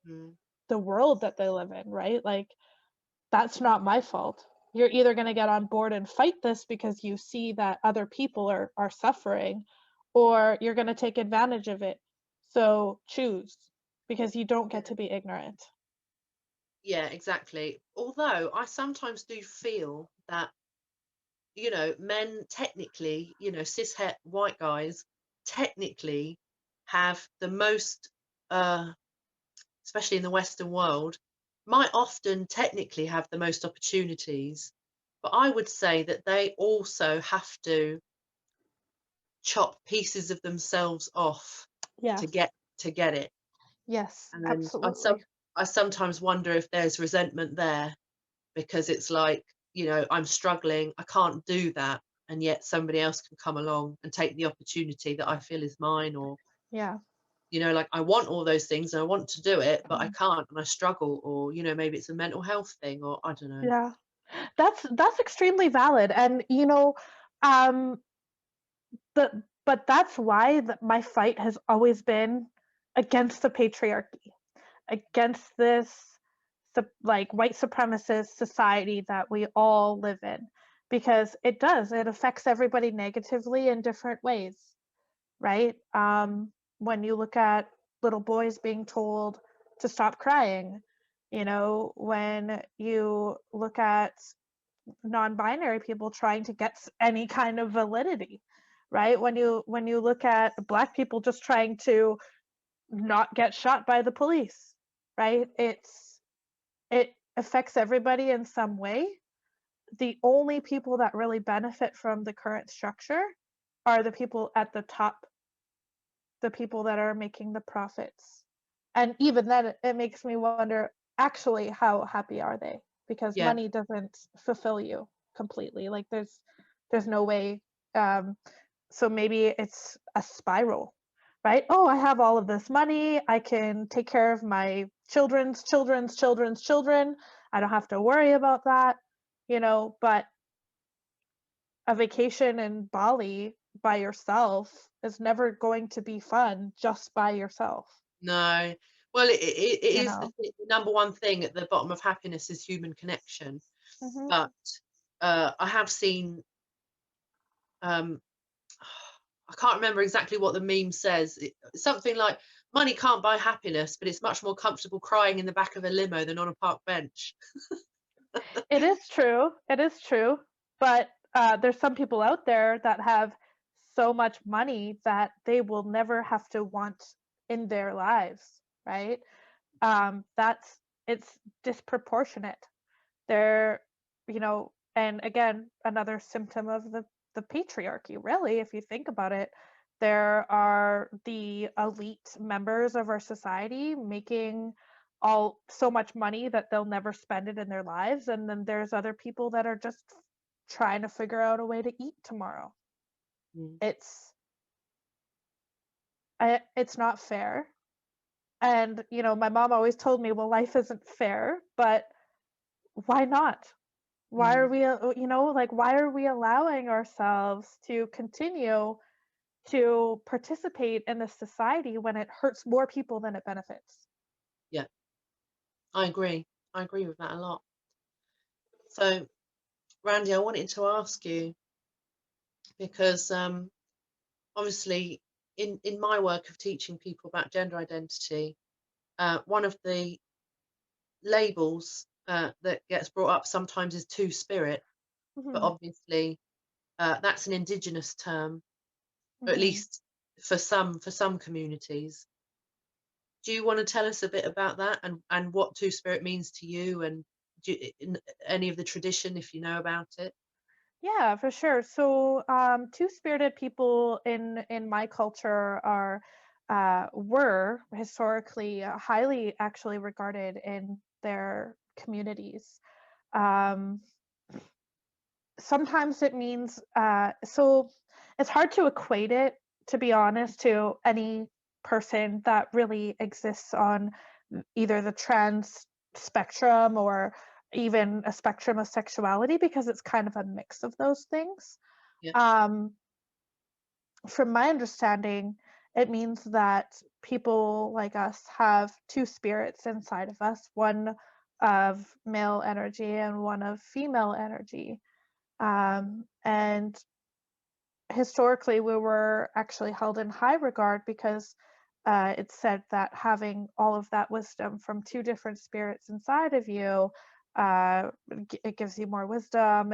Mm. the world that they live in, right? Like, that's not my fault. You're either going to get on board and fight this because you see that other people are suffering, or you're going to take advantage of it. So choose, because you don't get to be ignorant. Yeah, exactly. Although I sometimes do feel that, men technically, cishet white guys technically have the most, uh, especially in the Western world, might often technically have the most opportunities. But I would say that they also have to chop pieces of themselves off to Yes. get it. Yes, And absolutely. I sometimes wonder if there's resentment there, because it's like, I'm struggling, I can't do that, and yet somebody else can come along and take the opportunity that I feel is mine. Or, Yeah. like, I want all those things and I want to do it, but I Mhm. can't and I struggle. Or, maybe it's a mental health thing, or I don't know. Yeah. That's extremely valid. And um but that's why my fight has always been against the patriarchy, against this like white supremacist society that we all live in, because it affects everybody negatively in different ways, right? When you look at little boys being told to stop crying, when you look at non-binary people trying to get any kind of validity, right? When you look at black people just trying to not get shot by the police, right? It affects everybody in some way. The only people that really benefit from the current structure are the people at the top, the people that are making the profits. And even then, it makes me wonder, actually, how happy are they? Because Yeah. money doesn't fulfill you completely. Like, there's no way. Um, so maybe it's a spiral, right? Oh, I have all of this money. I can take care of my children's children. I don't have to worry about that, but a vacation in Bali by yourself is never going to be fun just by yourself, No. Well, it you is know? the number one thing at the bottom of happiness is human connection. Hmm. But I have seen, um, I can't remember exactly what the meme says. Something like, money can't buy happiness, but it's much more comfortable crying in the back of a limo than on a park bench. It is true. It is true. But there's some people out there that have so much money that they will never have to want in their lives, right? That's It's disproportionate. They're, and again, another symptom of the patriarchy, really, if you think about it. There are the elite members of our society making all so much money that they'll never spend it in their lives, and then there's other people that are just trying to figure out a way to eat tomorrow. Mm. It's it's not fair. And my mom always told me, well, life isn't fair, but why not? Why are Mm. we, like, why are we allowing ourselves to continue to participate in this society when it hurts more people than it benefits? Yeah, I agree. I agree with that a lot. So, Randy, I wanted to ask you, because obviously in my work of teaching people about gender identity, one of the labels that gets brought up sometimes is two-spirit, but Hmm. obviously that's an indigenous term, or at Hmm. least for some communities. Do you want to tell us a bit about that, and what two-spirit means to you, and in any of the tradition, if you know about it? Yeah, for sure. So, two-spirited people in my culture are were historically highly actually regarded in their communities. Um, sometimes it means, so it's hard to equate it, to be honest, to any person that really exists on either the trans spectrum or even a spectrum of sexuality, because it's kind of a mix of those things. Yeah. Um, from my understanding, it means that people like us have two spirits inside of us, one of male energy and one of female energy. And historically, we were actually held in high regard because it's said that having all of that wisdom from two different spirits inside of you, it gives you more wisdom.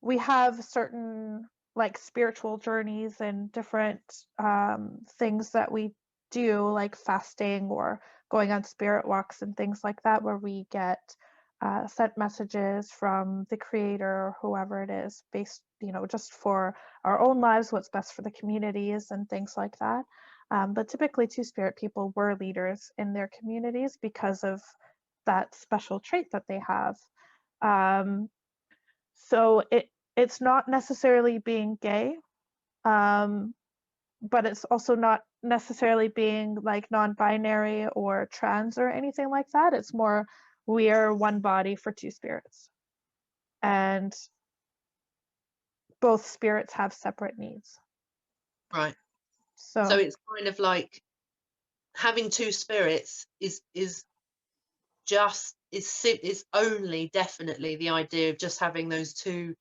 We have certain like spiritual journeys and different things that we do, like fasting or going on spirit walks and things like that, where we get sent messages from the creator or whoever it is, based, just for our own lives, what's best for the communities and things like that. But typically, two-spirit people were leaders in their communities because of that special trait that they have. So it's not necessarily being gay, but it's also not necessarily being like non-binary or trans or anything like that. It's more, we are one body for two spirits, and both spirits have separate needs. Right. So So it's kind of like having two spirits is only definitely the idea of just having those two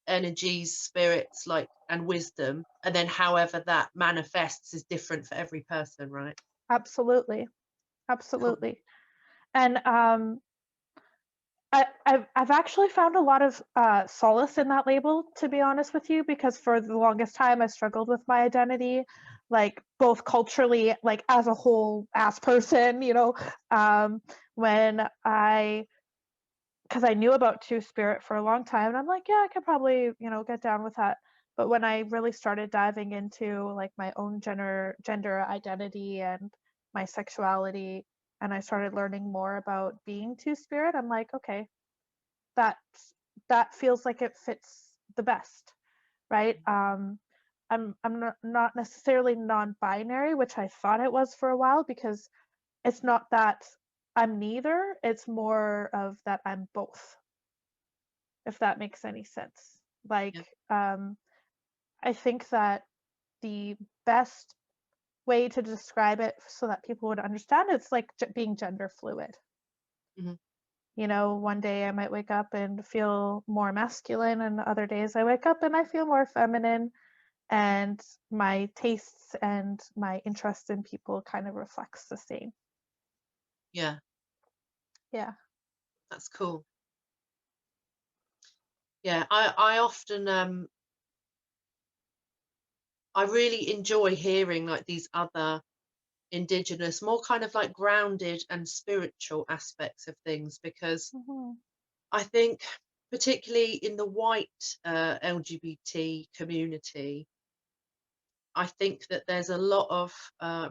energies, spirits, like, and wisdom, and then however that manifests is different for every person, right? absolutely, Cool. absolutely. And I've actually found a lot of solace in that label, to be honest with you, because for the longest time I struggled with my identity, like both culturally, like as a whole ass person, when because I knew about two-spirit for a long time, and I'm like, yeah, I could probably, get down with that. But when I really started diving into like my own gender identity and my sexuality, and I started learning more about being two-spirit, I'm like, okay, that feels like it fits the best, right? I'm not necessarily non-binary, which I thought it was for a while, because it's not that I'm neither, it's more of that I'm both, if that makes any sense. Like, Yeah. I think that the best way to describe it so that people would understand, it's like being gender fluid. Mhm. One day I might wake up and feel more masculine, and other days I wake up and I feel more feminine, and my tastes and my interest in people kind of reflects the same. Yeah, Yeah. that's cool. Yeah, I often I really enjoy hearing like these other indigenous, more kind of like grounded and spiritual aspects of things, because Mm-hmm. I think particularly in the white LGBT community, I think that there's a lot of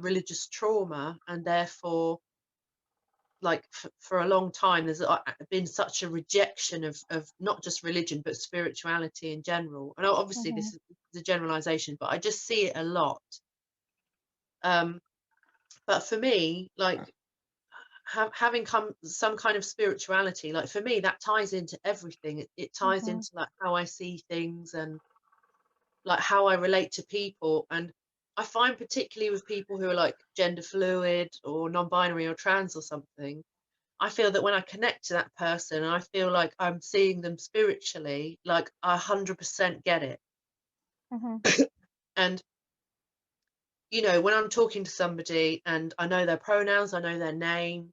religious trauma, and therefore, like for a long time, there's been such a rejection of not just religion but spirituality in general. And obviously, Mm-hmm. this is a generalization, but I just see it a lot. But for me, like having some kind of spirituality, like for me, that ties into everything. It ties Mm-hmm. into like how I see things and like how I relate to people. And I find particularly with people who are like gender fluid or non-binary or trans or something, I feel that when I connect to that person and I feel like I'm seeing them spiritually, like I 100% get it. Mm-hmm. And when I'm talking to somebody and I know their pronouns, I know their name,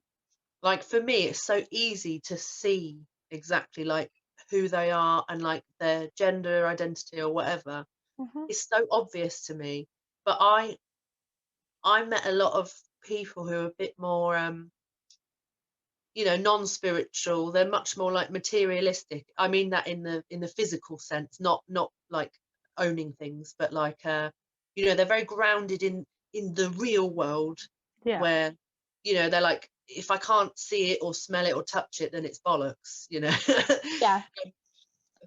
like for me it's so easy to see exactly like who they are and like their gender identity or whatever. Mm-hmm. It's so obvious to me. But I met a lot of people who are a bit more non-spiritual. They're much more like materialistic. I mean that in the physical sense, not like owning things, but like they're very grounded in the real world, Yeah. where they're like if I can't see it or smell it or touch it, then it's bollocks, you know. Yeah.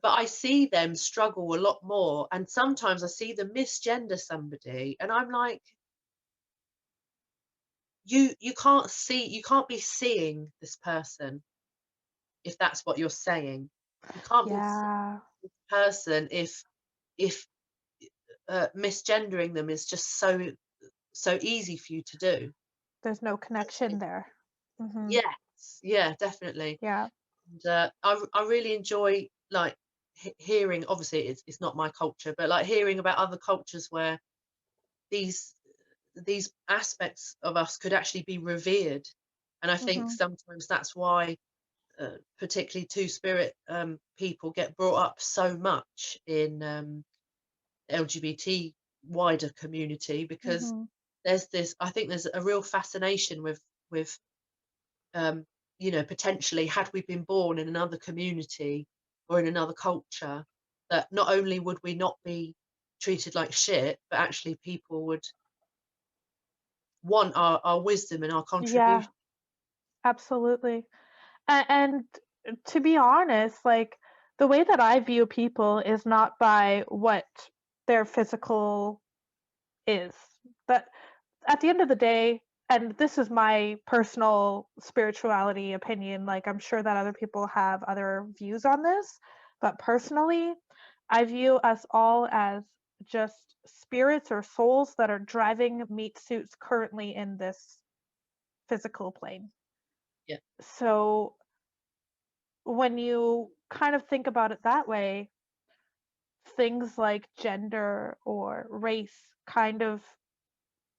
But I see them struggle a lot more, and sometimes I see them misgender somebody, and I'm like, you can't be seeing this person if that's what you're saying. You can't be seeing Yeah. this person if misgendering them is just so easy for you to do. There's no connection there. Yes, yeah, definitely. Yeah. And I really enjoy like hearing. Obviously, it's not my culture, but like hearing about other cultures where these these aspects of us could actually be revered. And I think Hmm. sometimes that's why particularly two-spirit people get brought up so much in LGBT wider community, because Hmm. there's this, I think there's a real fascination with um, you know, potentially had we been born in another community or in another culture, that not only would we not be treated like shit, but actually people would want our wisdom and our Yeah, contribution. absolutely. And to be honest, like the way that I view people is not by what their physical is. But at the end of the day, and this is my personal spirituality opinion, like I'm sure that other people have other views on this, but personally, I view us all as just spirits or souls that are driving meat suits currently in this physical plane. Yeah, So when you kind of think about it that way, things like gender or race kind of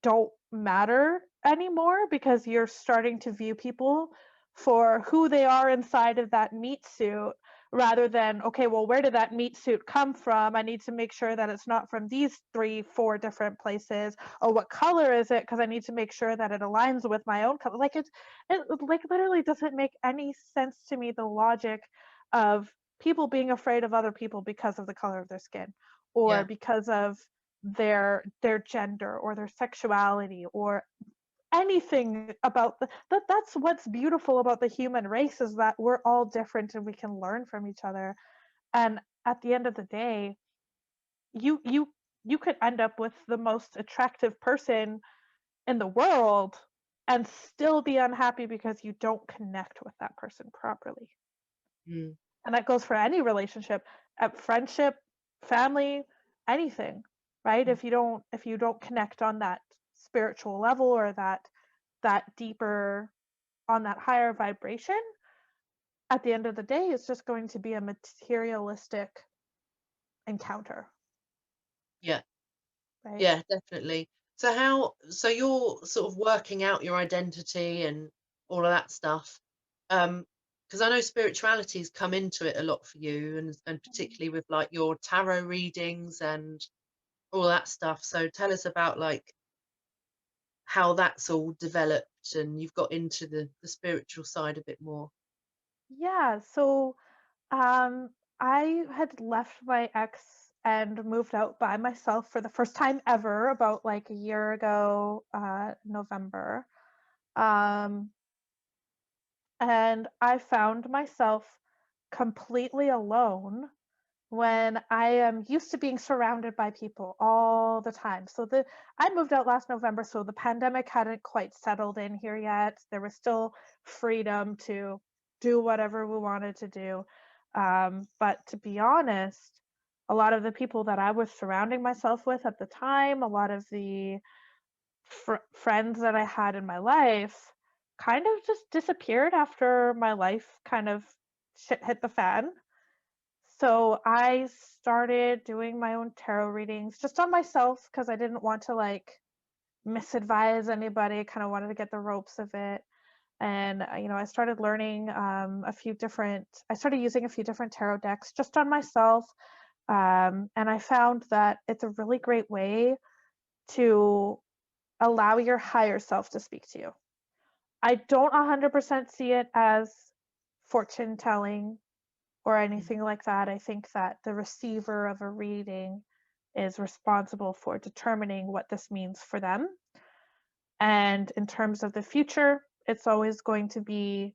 don't matter anymore because you're starting to view people for who they are inside of that meat suit rather than, okay, well, where did that meat suit come from? I need to make sure that it's not from these 3 4 different places. Or what color is it? Because I need to make sure that it aligns with my own color. Like it like literally doesn't make any sense to me, the logic of people being afraid of other people because of the color of their skin or yeah, because of their gender or their sexuality or anything about that's what's beautiful about the human race is that we're all different and we can learn from each other. And at the end of the day, you you you could end up with the most attractive person in the world and still be unhappy because you don't connect with that person properly. mm, And that goes for any relationship, friendship, family, anything, right? mm, If you don't connect on that spiritual level or that deeper, on that higher vibration, at the end of the day it's just going to be a materialistic encounter, yeah. right? Yeah, definitely. So you're sort of working out your identity and all of that stuff. Because I know spirituality's come into it a lot for you, and particularly with like your tarot readings and all that stuff. So tell us about like how that's all developed and you've got into the spiritual side a bit more. Yeah, so um I had left my ex and moved out by myself for the first time ever about like a year ago, November. Um and I found myself completely alone when I am used to being surrounded by people all the time. So I moved out last November, so the pandemic hadn't quite settled in here yet. There was still freedom to do whatever we wanted to do. But to be honest, a lot of the people that I was surrounding myself with at the time, a lot of the friends that I had in my life kind of just disappeared after my life kind of shit hit the fan. So I started doing my own tarot readings just on myself because I didn't want to like misadvise anybody. I kind of wanted to get the ropes of it. And I started learning I started using a few different tarot decks just on myself. And I found that it's a really great way to allow your higher self to speak to you. I don't 100% see it as fortune telling or Mm, anything like that. I think that the receiver of a reading is responsible for determining what this means for them. And in terms of the future, it's always going to be,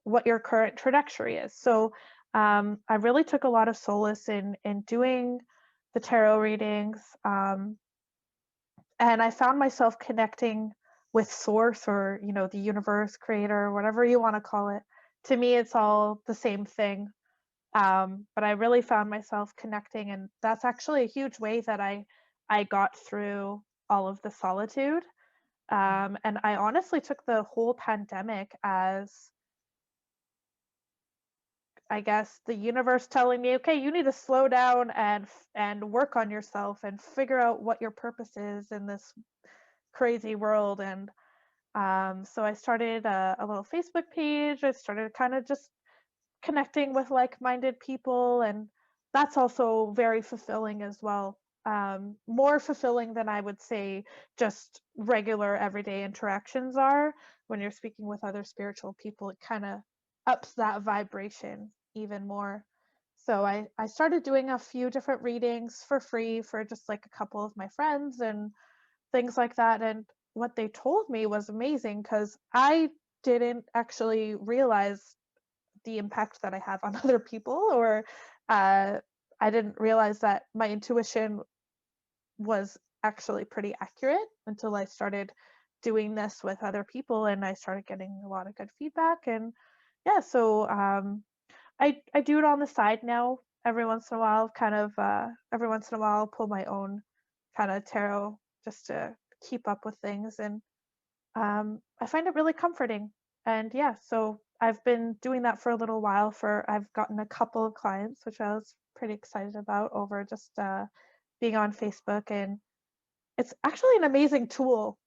what your current trajectory is. So I really took a lot of solace in doing the tarot readings. And I found myself connecting with source, or the universe, creator, whatever you want to call it. To me, it's all the same thing. But I really found myself connecting, and that's actually a huge way that I got through all of the solitude. And I honestly took the whole pandemic as, I guess, the universe telling me, okay, you need to slow down and work on yourself and figure out what your purpose is in this crazy world. And so I started a little Facebook page. I started kind of just connecting with like-minded people, and that's also very fulfilling as well. More fulfilling than, I would say, just regular everyday interactions are. When you're speaking with other spiritual people, it kind of ups that vibration even more. So I started doing a few different readings for free for just like a couple of my friends and things like that. And what they told me was amazing, because I didn't actually realize the impact that I have on other people, or uh, I didn't realize that my intuition was actually pretty accurate until I started doing this with other people, and I started getting a lot of good feedback. And yeah, so I do it on the side now. Every once in a while, every once in a while, I'll pull my own kind of tarot just to keep up with things, and I find it really comforting. And yeah, so I've been doing that for a little while. I've gotten a couple of clients, which I was pretty excited about, over just being on Facebook. And it's actually an amazing tool,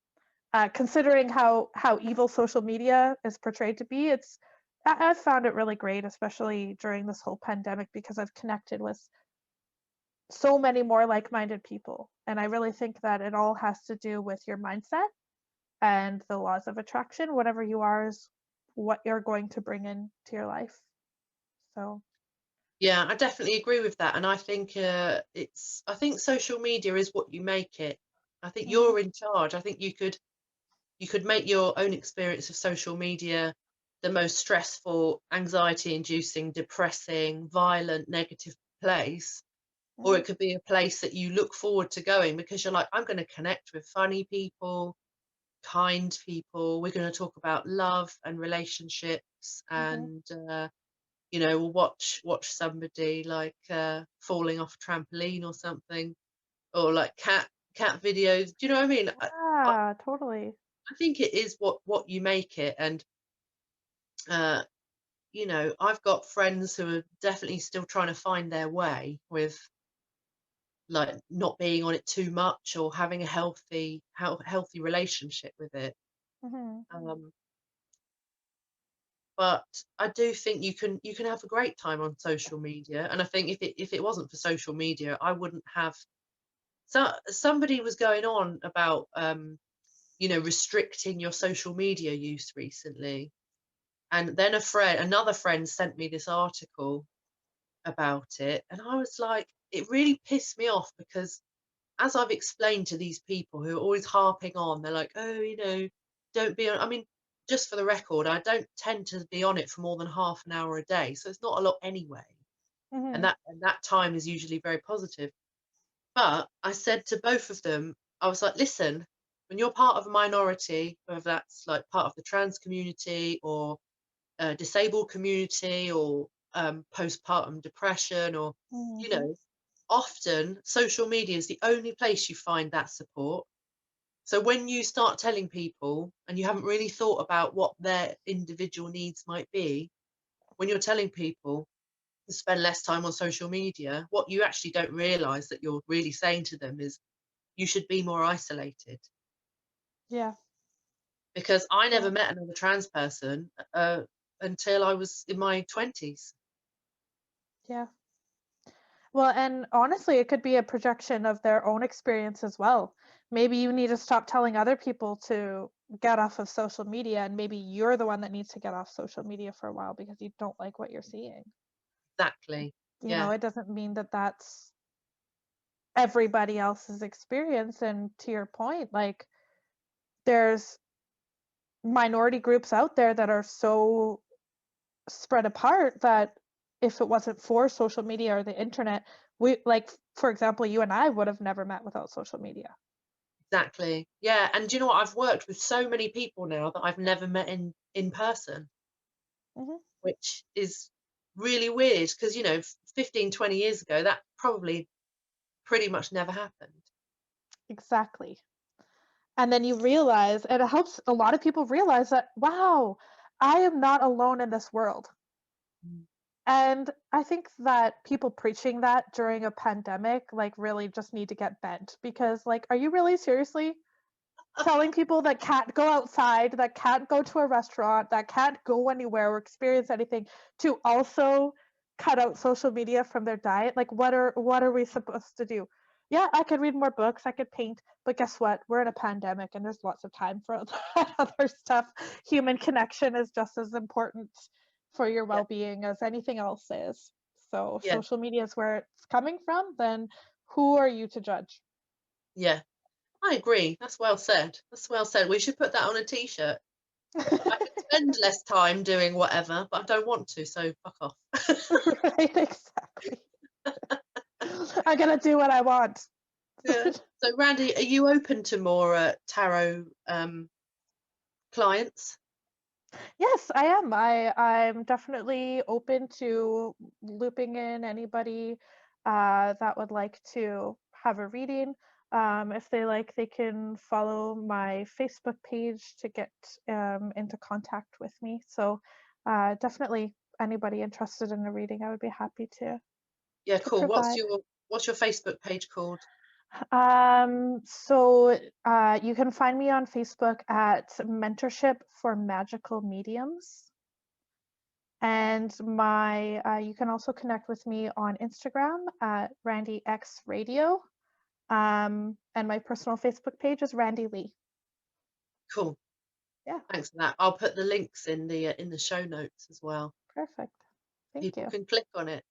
considering how evil social media is portrayed to be. I've found it really great, especially during this whole pandemic, because I've connected with so many more like-minded people. And I really think that it all has to do with your mindset and the laws of attraction. Whatever you are is what you're going to bring into your life. So Yeah, I definitely agree with that, and I think I think social media is what you make it. I think mhm, you're in charge. I think you could make your own experience of social media the most stressful, anxiety-inducing, depressing, violent, negative place, or mhm, it could be a place that you look forward to going because you're like, I'm going to connect with funny people, kind people. We're going to talk about love and relationships, mhm. and we'll watch somebody like falling off a trampoline or something, or like cat videos. Do you know what I mean? Yeah, totally. I think it is what you make it. And uh, I've got friends who are definitely still trying to find their way with, like, not being on it too much, or having a healthy relationship with it. Mhm, Um, but I do think you can have a great time on social media, and I think if it wasn't for social media, I wouldn't have. So somebody was going on about restricting your social media use recently, and then another friend sent me this article about it, and I was like, it really pissed me off, because as I've explained to these people who are always harping on, they're like, oh, don't be on. I mean, just for the record, I don't tend to be on it for more than half an hour a day, so it's not a lot anyway. And mhm, that time is usually very positive. But I said to both of them, I was like, listen, when you're part of a minority, whether that's like part of the trans community, or disabled community, or postpartum depression, or you mhm. know often social media is the only place you find that support. So when you start telling people, and you haven't really thought about what their individual needs might be, when you're telling people to spend less time on social media, what you actually don't realize that you're really saying to them is, you should be more isolated. Yeah, Because I yeah, never met another trans person until I was in my 20s. yeah. Well, and honestly, it could be a projection of their own experience as well. Maybe you need to stop telling other people to get off of social media, and maybe you're the one that needs to get off social media for a while because you don't like what you're seeing. Exactly. Yeah. It doesn't mean that that's everybody else's experience. And to your point, like, there's minority groups out there that are so spread apart that if it wasn't for social media or the internet, we, like, for example, you and I would have never met without social media. Exactly. Yeah. And do you know what? I've worked with so many people now that I've never met in person, Hmm. which is really weird because, 15, 20 years ago, that probably pretty much never happened. Exactly. And then you realize, and it helps a lot of people realize that, wow, I am not alone in this world. Mm. And I think that people preaching that during a pandemic, like, really just need to get bent, because, like, are you really seriously telling people that can't go outside, that can't go to a restaurant, that can't go anywhere or experience anything, to also cut out social media from their diet? Like, what are we supposed to do? Yeah, I could read more books, I could paint, but guess what? We're in a pandemic and there's lots of time for that other stuff. Human connection is just as important for your Yeah. well-being as anything else is. So Yeah. social media is where it's coming from, then who are you to judge? Yeah. I agree. That's well said. That's well said. We should put that on a t-shirt. I could spend less time doing whatever, but I don't want to, so fuck off. Right, exactly. I'm gonna do what I want. Yeah. So, Randy, are you open to more tarot clients? Yes, I am. I'm definitely open to looping in anybody that would like to have a reading. If they like, they can follow my Facebook page to get into contact with me. So definitely anybody interested in a reading, I would be happy Yeah, to cool. What's provide. your Facebook page called? So you can find me on Facebook at Mentorship for Magical Mediums. And you can also connect with me on Instagram at Randi X Radio. And my personal Facebook page is Randi Lee. Cool. Yeah, Thanks for that. I'll put the links in the show notes as well. perfect. Thank People you. can click on it.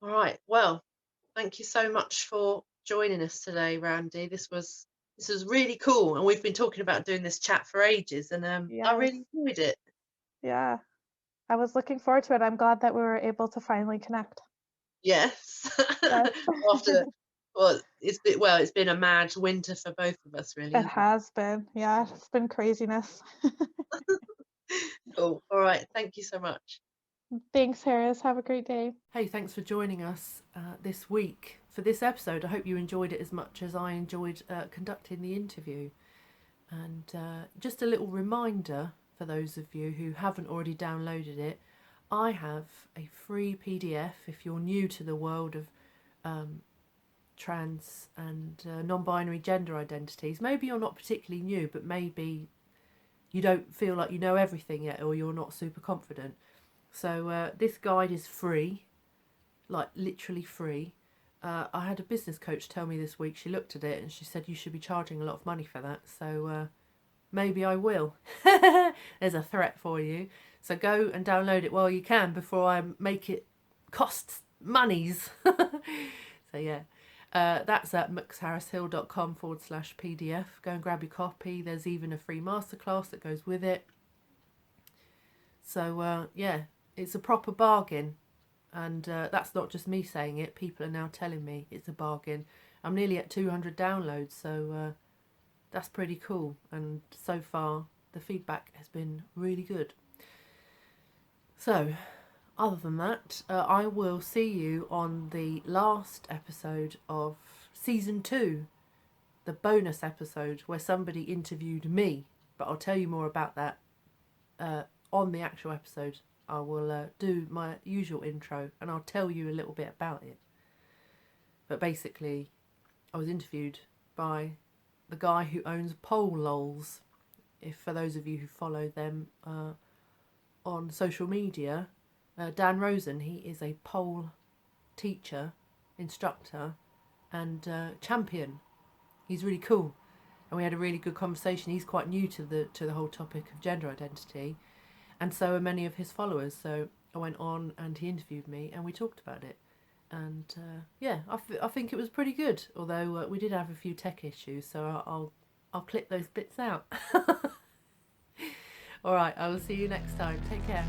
All right. Well, thank you so much for joining us today, Randy. This was really cool, and we've been talking about doing this chat for ages, and I Yes. really enjoyed it. Yeah. I was looking forward to it. I'm glad that we were able to finally connect. Yes. Yes. After it's been a mad winter for both of us, really, It hasn't has been. Yeah, it's been craziness. it? Cool. All right. Thank you so much. Thanks, Harris. Have a great day. Hey, thanks for joining us this week for this episode. I hope you enjoyed it as much as I enjoyed conducting the interview. And just a little reminder for those of you who haven't already downloaded it, I have a free PDF if you're new to the world of trans and non-binary gender identities. Maybe you're not particularly new, but maybe you don't feel like you know everything yet, or you're not super confident. So this guide is free, like literally free. I had a business coach tell me this week, she looked at it and she said you should be charging a lot of money for that. So maybe I will. There's a threat for you. So go and download it while you can before I make it cost monies. So yeah. That's at muxharrishill.com/PDF. Go and grab your copy. There's even a free masterclass that goes with it. So yeah, it's a proper bargain. And that's not just me saying it. People are now telling me it's a bargain. I'm nearly at 200 downloads, so that's pretty cool. And so far, the feedback has been really good. So, other than that, I will see you on the last episode of season 2, the bonus episode where somebody interviewed me. But I'll tell you more about that on the actual episode. I will do my usual intro and I'll tell you a little bit about it. But basically, I was interviewed by the guy who owns Pole Lols. If for those of you who follow them on social media, Dan Rosen, he is a pole teacher, instructor, and champion. He's really cool, and we had a really good conversation. He's quite new to the whole topic of gender identity, and so are many of his followers. So I went on and he interviewed me and we talked about it. And yeah, I think it was pretty good, although we did have a few tech issues, so I'll clip those bits out. All right, I will see you next time. Take care.